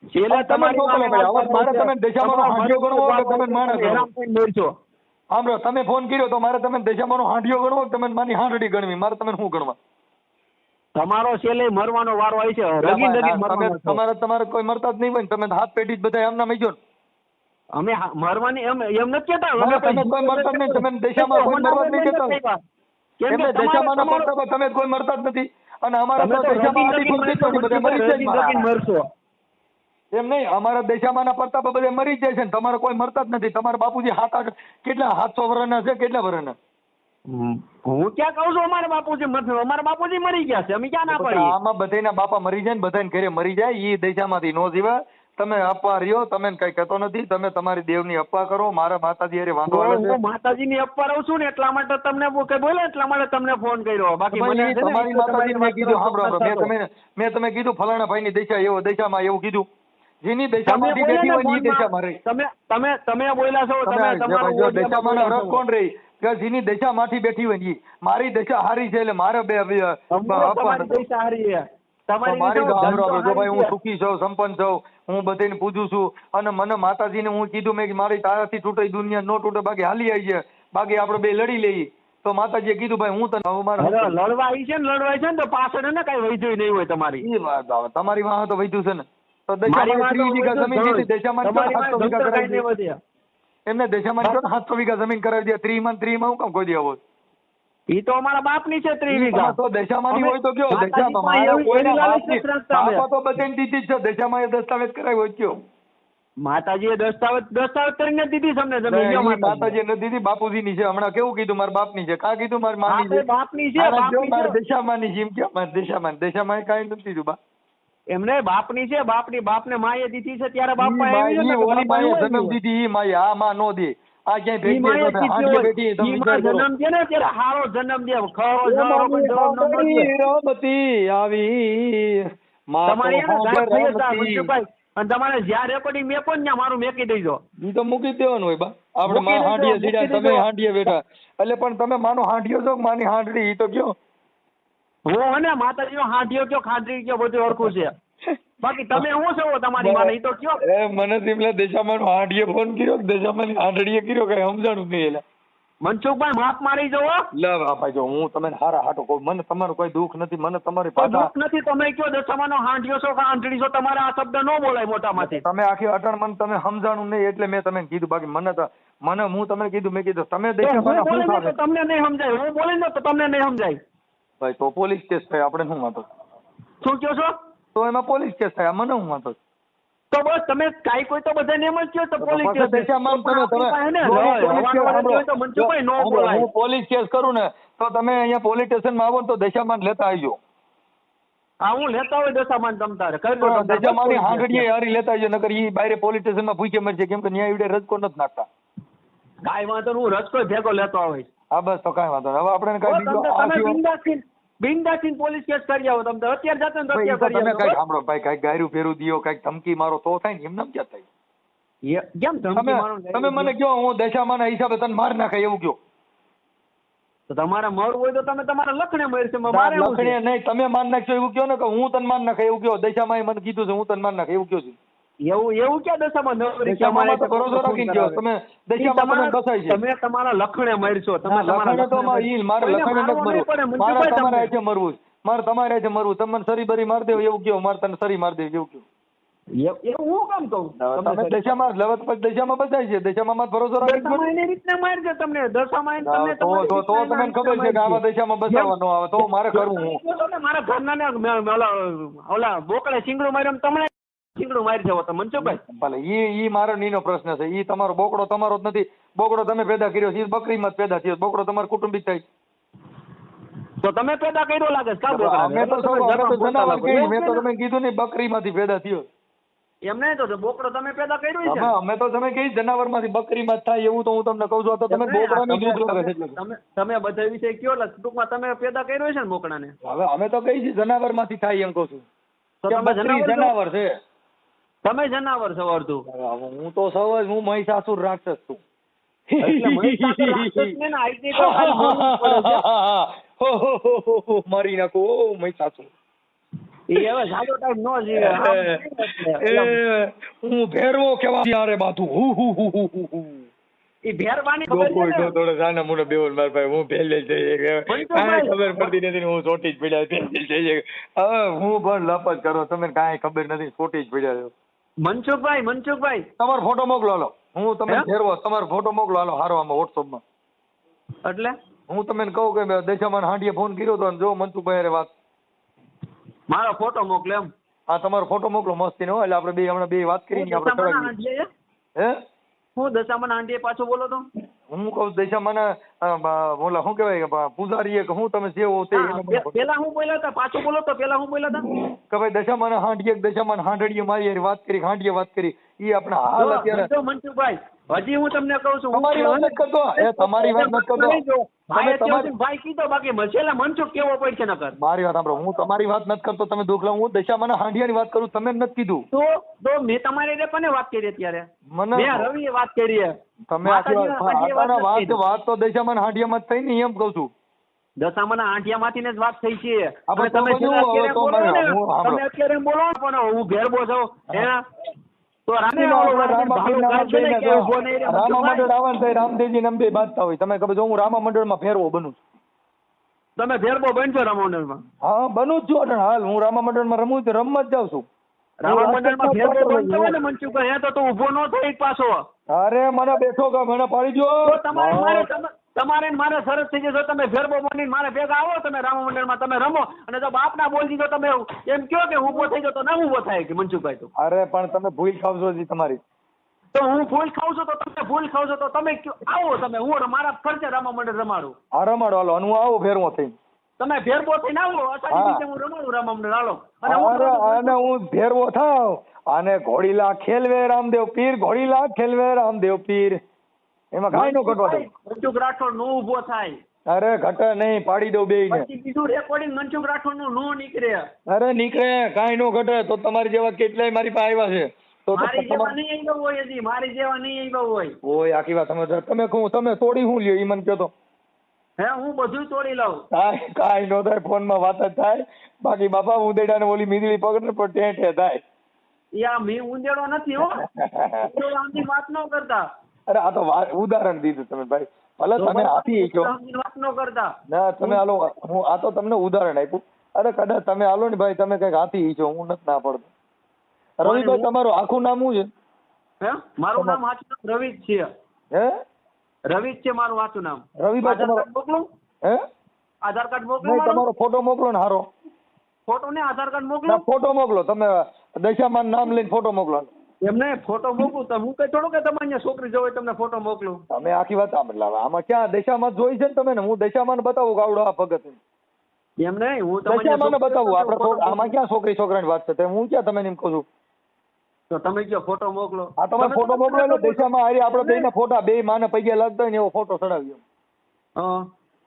Speaker 3: છેલ્લે
Speaker 2: તમે
Speaker 3: તમારી
Speaker 2: મોકલો
Speaker 3: માને
Speaker 2: ભાઈ. હવે
Speaker 3: વાત
Speaker 2: મારે
Speaker 3: કરશે.
Speaker 2: તમે દશામાનો હાંડિયો ગણવો કે તમે માણસ ગણવો?
Speaker 3: હેરાન થઈને મરશો.
Speaker 2: સાંભળો, તમે ફોન કર્યો તો મારે તમે દશામાનો હાંડિયો ગણવો કે તમે મારી હાંડડી ગણવી? મારે તમે શું ગણવા?
Speaker 3: તમારો છેલ્લે મરવાનો વારો આવી છે. રગી રગી મરવાનો છે.
Speaker 2: તમારે કોઈ મરતા જ નહીં હોય ને તમે હાથ પેઢી જ બધા એમના મઈ જો ને.
Speaker 3: અમે મરવાની એમ નથી કહેતા.
Speaker 2: ના, તમે કોઈ મરતા જ નહીં. તમે દશામાં કોઈ મરવા જ નહીં કહેતા.
Speaker 3: કેમ કે
Speaker 2: એટલે દશામાના
Speaker 3: તમારો-
Speaker 2: પડતા તમે કોઈ મરતા જ નથી અને અમારા
Speaker 3: તમે
Speaker 2: તો
Speaker 3: તો
Speaker 2: દશામાં
Speaker 3: રગી
Speaker 2: આદિ
Speaker 3: રગી
Speaker 2: કુંતી બધા મરી જાય
Speaker 3: રગી રગી મરશો.
Speaker 2: એમ નહીં. અમારા દશામાના પડતા બધા મરી જાય છે ને તમારે કોઈ મરતા જ નથી. તમારા બાપુજી 7-8 કેટલા 700 વર્ષના છે, કેટલા વર્ષના?
Speaker 3: હું ક્યાં કહું છું અમારા બાપુજી મરી ગયા છે, અમે ક્યાં ના પાડીએ?
Speaker 2: આમાં બધાના બાપા મરી જાય ને બધાને ઘરે મરી જાય, ઈ દશામાંથી નો જીવે. તમે અપવા રહ્યો, તમે કઈ કહેતો નથી, તમે તમારી દેવની અપવા કરો. મારા માતાજી હારે વાંધો આવે છે.
Speaker 3: હું માતાજીની અપવા રહું છું ને એટલા માટે તમને કઈ બોલે, એટલા માટે તમને ફોન કર્યો. બાકી મને છે ને
Speaker 2: તમારી માતાજીને મેં કીધું, સાંભળો, મેં તમે કીધું ફલાણા ભાઈની દશા એવો, દશામાં એવું કીધું. જેની દશામાંથી બેઠી હોય ને ઈ દશામાં રહી.
Speaker 3: તમે બોલ્યા છો, તમે તમારું
Speaker 2: દશામાં રસ કોણ રહી કે જેની દશામાંથી બેઠી હોય ને ઈ. મારી દશા હારી છે એટલે મારે
Speaker 3: તમારી દશા હારી છે.
Speaker 2: મારી તો સાંભળો, જો ભાઈ હું સુખી છું, સંપન્ન છું, હું બધાને પૂજું છું. અને મને માતાજીને હું કીધું મેં કે મારી તારાથી તૂટે દુનિયા નો તૂટે, બાકી હાલી આવી જાય, બાકી આપણે બે લડી લઈએ. તો માતાજીએ કીધું ભાઈ હું તને
Speaker 3: લડવા આવી છે ને તો પાછળ ને કઈ વૈધ્યું નહીં હોય તમારી.
Speaker 2: ઈ વાત આવે, તમારી વાહ તો વૈધું છે ને. તો દશામાં 3 વીઘા જમીન લીધી, દશામાં 700 વીઘા કરાવી દે. એમને દશામાં 700 વીઘા જમીન કરાવી દે. 3 માં હું કામ કોઈ દે આવો?
Speaker 3: ઈ તો અમારા બાપની છે 3 વીઘા.
Speaker 2: તો દશામાંની હોય તો કયો? દશામાં મારા કોઈના બાપા તો બધાને દીધી જ છે. દશામાં એ દસ્તાવેજ કરાવ્યો કયો?
Speaker 3: માતાજીએ દસ્તાવેજ કરીને દીધી તમને જમીન.
Speaker 2: માતાજીએ નથી દીધી, બાપુજીની છે. હમણાં કેવું કીધું મારા બાપની છે? કા કીધું મારી માની છે?
Speaker 3: બાપની છે,
Speaker 2: મારી દશામાંની છે એમ કે? મારી દશામાં કાંઈ નથી દીધું બા.
Speaker 3: એમને બાપની છે, બાપને માએ દીધી છે ત્યારે બાપા
Speaker 2: જન્મ દીધી ઈ માએ. આ માં નો દે. આ ક્યાંય બેઠી
Speaker 3: જન્મ દે ને ત્યારે હારો જન્મ દે.
Speaker 2: રમતી આવી
Speaker 3: અને તમારે જ્યાં રેકોર્ડિંગ મેકો ને મારું મેકી દેજો.
Speaker 2: ઈ તો મૂકી દેવાનું હોય બા. આપડે માં હાંડીએ સીડા, તમે હાંડીએ બેઠા. એટલે પણ તમે માનો હાંડીઓ છો, માની હાંડડી, ઈ તો કયો?
Speaker 3: હું ને માતાજી નો હાંડીઓ કયો, ખાંડરી કયો, બધું ઓળખું છે. બાકી તમે શું છો તમારી માને, ઈ તો કયો?
Speaker 2: મને સિમલા દશામાં નો હાંડીએ ફોન કર્યો, દશામાં ની હાંડડીએ કર્યો, કઈ સમજાણું નહીં. એટલે
Speaker 3: મનસુખભાઈ માફ મારી જવો.
Speaker 2: લે ભાઈ, જો હું તમે હારા હાટો કહું, મને તમારું કોઈ દુઃખ નથી, મને તમારી
Speaker 3: દુઃખ નથી. તમે કયો દશામાં નો હાંડીઓ છો કે હાંડડી છો, તમારે આ શબ્દ ન બોલાય મોટામાંથી.
Speaker 2: તમે આખી અટણ મને તમે સમજાણું નહીં એટલે મેં તમને કીધું. બાકી મને હું તમને કીધું, મેં કીધું તમે દશામાં
Speaker 3: તમને નહીં સમજાય. હું બોલી દઉં તો તમને નહીં સમજાય.
Speaker 2: ભાઈ તો પોલીસ કેસ થાય, આપણે શું વાંધો?
Speaker 3: શું કહો છો?
Speaker 2: તો એમાં પોલીસ કેસ થાય, મને શું વાંધો?
Speaker 3: તો બસ તમે કાઈ કોઈ તો બધાને એમ જ કહો તો પોલીસ કેસ.
Speaker 2: હું પોલીસ કેસ કરું ને તો તમે અહીંયા પોલીસ સ્ટેશનમાં આવો ને તો દશામાન લેતા આવજો.
Speaker 3: હા, હું લેતા હોય દશામાન તમ તારે
Speaker 2: દશામાની હાંડડીએ હારી લેતા આવજો, નકર ઈ બારે પોલીસ સ્ટેશનમાં પૂછે મરશે, કેમ કે ન્યાય વિડે રજકો નથી નાખતા.
Speaker 3: કાંઈ વાંધો નહીં, હું રજકો ભેગો લેતો આવીશ.
Speaker 2: હા બસ, તો કાંઈ વાંધો નહીં. હવે આપણે કઈ
Speaker 3: બિંદાસીન પોલીસ કેસ કરી આવો. તમે અત્યારે જાતે ને
Speaker 2: તમે કઈ સાંભળો ભાઈ, કઈક ગાયરું ફેરવું દિયો, કઈક ધમકી મારો તો થાય ને, એમને ક્યાં થાય?
Speaker 3: કેમ ધમકી મારો?
Speaker 2: તમે મને કહો હું દશામાના હિસાબે તને માર નાખાય એવું કહો.
Speaker 3: તો તમારે મરવું હોય તો તમે તમારા લખણે મરશે.
Speaker 2: લખણે નહીં, તમે માર નાખશો એવું કહો ને, કે હું તને માર નાખાય એવું કહો. દશામાં મને કીધું છે હું તને માર નાખાય એવું કહો છું.
Speaker 3: એવું ક્યાં દશામાં
Speaker 2: દશામાં તો ભરોસો રાખીને કહો. તમે દશામાં મને બસાય છે.
Speaker 3: તમે તમારા લખણે મરશો. તમે
Speaker 2: લખણે તો મારે લખણે નથી મરવું. મારે તમારે છે મરવું, મારે તમારે છે મરવું. તમે મને સરી બરી માર દેવ એવું કહો, મારે તને સરી માર દેવ એવું કહો.
Speaker 3: એવું હું કામ કહું?
Speaker 2: તમે દશામાં લવત પછી દશામાં બસાય છે. દશામાં ભરોસો રાખીને
Speaker 3: એની રીતના મારજો તમને. દશામાં તમને
Speaker 2: તો તમને ખબર છે કે આવા દશામાં બસાવવા ન આવે તો મારે કરવું. હું
Speaker 3: મારા ઘરના ઓલા બોકડે સિંગડું માર્યો, તમને સિંગડું મારી જવો તો મનસુખભાઈ.
Speaker 2: ભલે ઈ મારો નીનો પ્રશ્ન છે. ઈ તમારો બોકડો તમારો જ નથી. બોકડો તમે પેદા કર્યો છે, બકરીમાં જ પેદા થયો. બોકડો તમારો કુટુંબિક થાય.
Speaker 3: તો તમે પેદા કર્યો લાગે છે?
Speaker 2: મેં તો જનાવર કહ્યું, મેં તો તમે કીધું નહીં બકરીમાંથી પેદા થયો.
Speaker 3: એમ નહીં તો બોકડો તમે પેદા કર્યો છે.
Speaker 2: અમે તો તમે કહી જનાવરમાંથી બકરીમાં જ થાય એવું તો હું તમને કહું છું. તો તમે બોકડાને દુઃખ લાગે છે.
Speaker 3: તમે બધા વિશે કયો ટૂંકમાં તમે પેદા કર્યો છે ને બોકડાને?
Speaker 2: હવે અમે તો કહી છીએ જનાવરમાંથી થાય એમ કહું છું.
Speaker 3: તો તમે
Speaker 2: જનાવર છે.
Speaker 3: તમે જનાવર છો અડધું.
Speaker 2: હું તો સૌ હું મહિષાસુર રાક્ષસ છું. મારી નાખો મહિષાસુર. હું ભેરવો કેવા યારે બાતું ખબર પડતી નથી. હું ચોટી જ પડ્યા. હવે હું પણ લપત કરો, તમે કાંઈ ખબર નથી, ચોટી જ પડ્યા.
Speaker 3: મનસુખભાઈ
Speaker 2: તમારો ફોટો મોકલો હાલો. હું તમને ફેરવો, તમારો ફોટો મોકલો હાલો હારો આમાં વોટ્સઅપમાં.
Speaker 3: એટલે
Speaker 2: હું તમને કહું કે દશામાન હાંડીએ ફોન કર્યો હતો, જો મનસુખભાઈ હારે વાત.
Speaker 3: મારો ફોટો મોકલો એમ?
Speaker 2: હા, તમારો ફોટો મોકલો મસ્તી નો. એટલે આપણે બે વાત કરી.
Speaker 3: હે હું દશામાન હાંડીએ પાછો બોલો તો
Speaker 2: હું કહું દશામાના ઓલા શું કહેવાય પૂજારીએ કે હું તમે જે હો તે એને મને
Speaker 3: પેલા હું બોલ્યા હતા, પાછું બોલો તો પેલા હું બોલ્યા હતા
Speaker 2: કે ભાઈ દશામાના હાંડીએ દશામાના હાંડડીએ મારી હારે વાત કરી, હાંડીએ વાત કરી, ઈ આપણા હાલ અત્યારે
Speaker 3: જો મનસુખભાઈ, હજી હું તમને કહું છું,
Speaker 2: તમારી વાત નથી કરતો, એ તમારી વાત નથી કરતો.
Speaker 3: ભાઈ
Speaker 2: તમે તમારી
Speaker 3: ભાઈ કીધો, બાકી છેલ્લા મનસુખ કેવો પડશે નકર.
Speaker 2: મારી વાત સાંભળો, હું તમારી વાત નથી કરતો, તમે દુઃખ લો, હું દશામાના હાંડિયાની વાત કરું, તમે નથી કીધું.
Speaker 3: તો મેં તમારી રે કોને વાત કરી અત્યારે?
Speaker 2: મને
Speaker 3: મેં રવિએ વાત કરી છે.
Speaker 2: તમે આખી વાત તો દશામાના હાંડિયામાં જ થઈ ને, એમ કહું છું.
Speaker 3: દશામાના આંઠિયામાંથી જ વાત થઈ છે.
Speaker 2: આપણે
Speaker 3: અને તમે
Speaker 2: તો
Speaker 3: છેલ્લા
Speaker 2: બધું
Speaker 3: અત્યારે
Speaker 2: હવે તો
Speaker 3: બોલો ને,
Speaker 2: હું
Speaker 3: તમે અત્યારે એમ બોલો પણ હું ભેરબો છું તો
Speaker 2: રામા મંડળ આવવાનું થાય, રામદેવજી ને અંબે બાંધતા હોય. તમે ખબર, હું રામા મંડળમાં ફેરવો બનું છું.
Speaker 3: તમે ભેરબો બનશો રામમંડળમાં?
Speaker 2: હા, બનું જ છું. હાલ હું રામા મંડળમાં રમવા જ જાઉં છું.
Speaker 3: રામમંડળમાં ભેરબો બનતો હોય ને મનસુખભાઈ, હે તો ઊભો ન થઈ પાછો.
Speaker 2: અરે મને બેઠો કે મને પાડી દો.
Speaker 3: તો તમારે મારે સરસ થઈ જશે. તમે ભેરબો બનીને મારે ભેગા આવો, તમે રામમંડળમાં તમે રમો, અને જો બાપના બોલ દીધો તમે એમ કહો કે ઊભો થઈ જાવ તો ના ઊભો થાય કે મનસુખભાઈ? તો
Speaker 2: અરે પણ તમે ભૂલ ખાવ છો જી તમારી.
Speaker 3: તો હું ફૂલ ખાઉં છું તો તમે ફૂલ ખાવ છો તો તમે આવો, તમે હું મારા ખર્ચે રામમંડળ રમાડું.
Speaker 2: હા રમાડો, હાલો હું આવું ફેરવો થઈ.
Speaker 3: તમે ભેરબો થઈને આવો, અસાડી રીતે હું રમાડું રામમંડળ, હાલો.
Speaker 2: અને હું ભેરવો થાવ અને ઘોડીલા ખેલવે રામદેવ પીર, ઘોડીલા ખેલવે રામદેવ પીર, એમાં કાંઈ નો ઘટવા દઉં.
Speaker 3: મનસુખ રાઠોડ નો ઊભો થાય.
Speaker 2: અરે ઘટે નહીં, પાડી દઉં બેયને.
Speaker 3: પછી બીજું રેકોર્ડિંગ મનસુખ રાઠોડ નું નો નીકળે.
Speaker 2: અરે નીકળે, કાંઈ નો ઘટે. તો તમારી જેવા કેટલાય મારી પાસે આવ્યા છે. તો
Speaker 3: મારી જેવા નહીં આવ્યો હોય, હજી મારી જેવા નહીં આવ્યો હોય.
Speaker 2: ઓય આખી વાત તમે તોડી હું લ્યો ઈ મને કહો તો.
Speaker 3: હે, હું બધું તોડી લઉં.
Speaker 2: કાંઈ નો થાય, ફોનમાં વાત જ થાય. બાકી બાપા ઉદેડા ને ઓલી મીંદડી પકડે પણ ટેટે થાય.
Speaker 3: યા મેં ઉંદેડો નથી હો. આમની વાત ન કરતા.
Speaker 2: અરે આ તો ઉદાહરણ દીધું તમે ભાઈ. ભલે તમે હાથી છો,
Speaker 3: વાત ન કરતા.
Speaker 2: ના તમે હાલો, હું આ તો તમને ઉદાહરણ આપ્યું. અરે કદાચ તમે હાલો ને ભાઈ, તમે કઈક હાથી છો, હું નથી ના પડતો. રવિભાઈ તમારું આખું નામ શું છે?
Speaker 3: હે, મારું નામ સાચું નામ રવિ જ છે.
Speaker 2: હે,
Speaker 3: રવિ જ છે મારું સાચું નામ.
Speaker 2: રવિભાઈ તમારો
Speaker 3: મોકલું?
Speaker 2: હે,
Speaker 3: આધાર કાર્ડ મોકલો.
Speaker 2: તમારો ફોટો મોકલો ને. હારો
Speaker 3: ફોટો ને આધાર કાર્ડ મોકલો.
Speaker 2: ફોટો મોકલો, તમે દશામાન નામ લઈને ફોટો મોકલો.
Speaker 3: એમને ફોટો મોકલું તો હું કઈ થોડું કે તમારી અહીંયા છોકરી જોવે તમને ફોટો મોકલું.
Speaker 2: તમે આખી વાત આમાં ક્યાં દશામાં જોઈ છે ને તમે ને? હું દશામાં બતાવું ગાવડો આ ભગત
Speaker 3: એમ નહીં, હું
Speaker 2: દશામાં બતાવું. આપણે આમાં ક્યાં છોકરી છોકરાની વાત છે? હું ક્યાં તમને એમ કહું છું?
Speaker 3: તો તમે કયો ફોટો મોકલો.
Speaker 2: હા, તમે ફોટો મોકલો એટલે દશામાં હારી આપણે બેયના ફોટા, બે માને પૈયા લાગતા હોય ને એવો ફોટો ચડાવ્યો.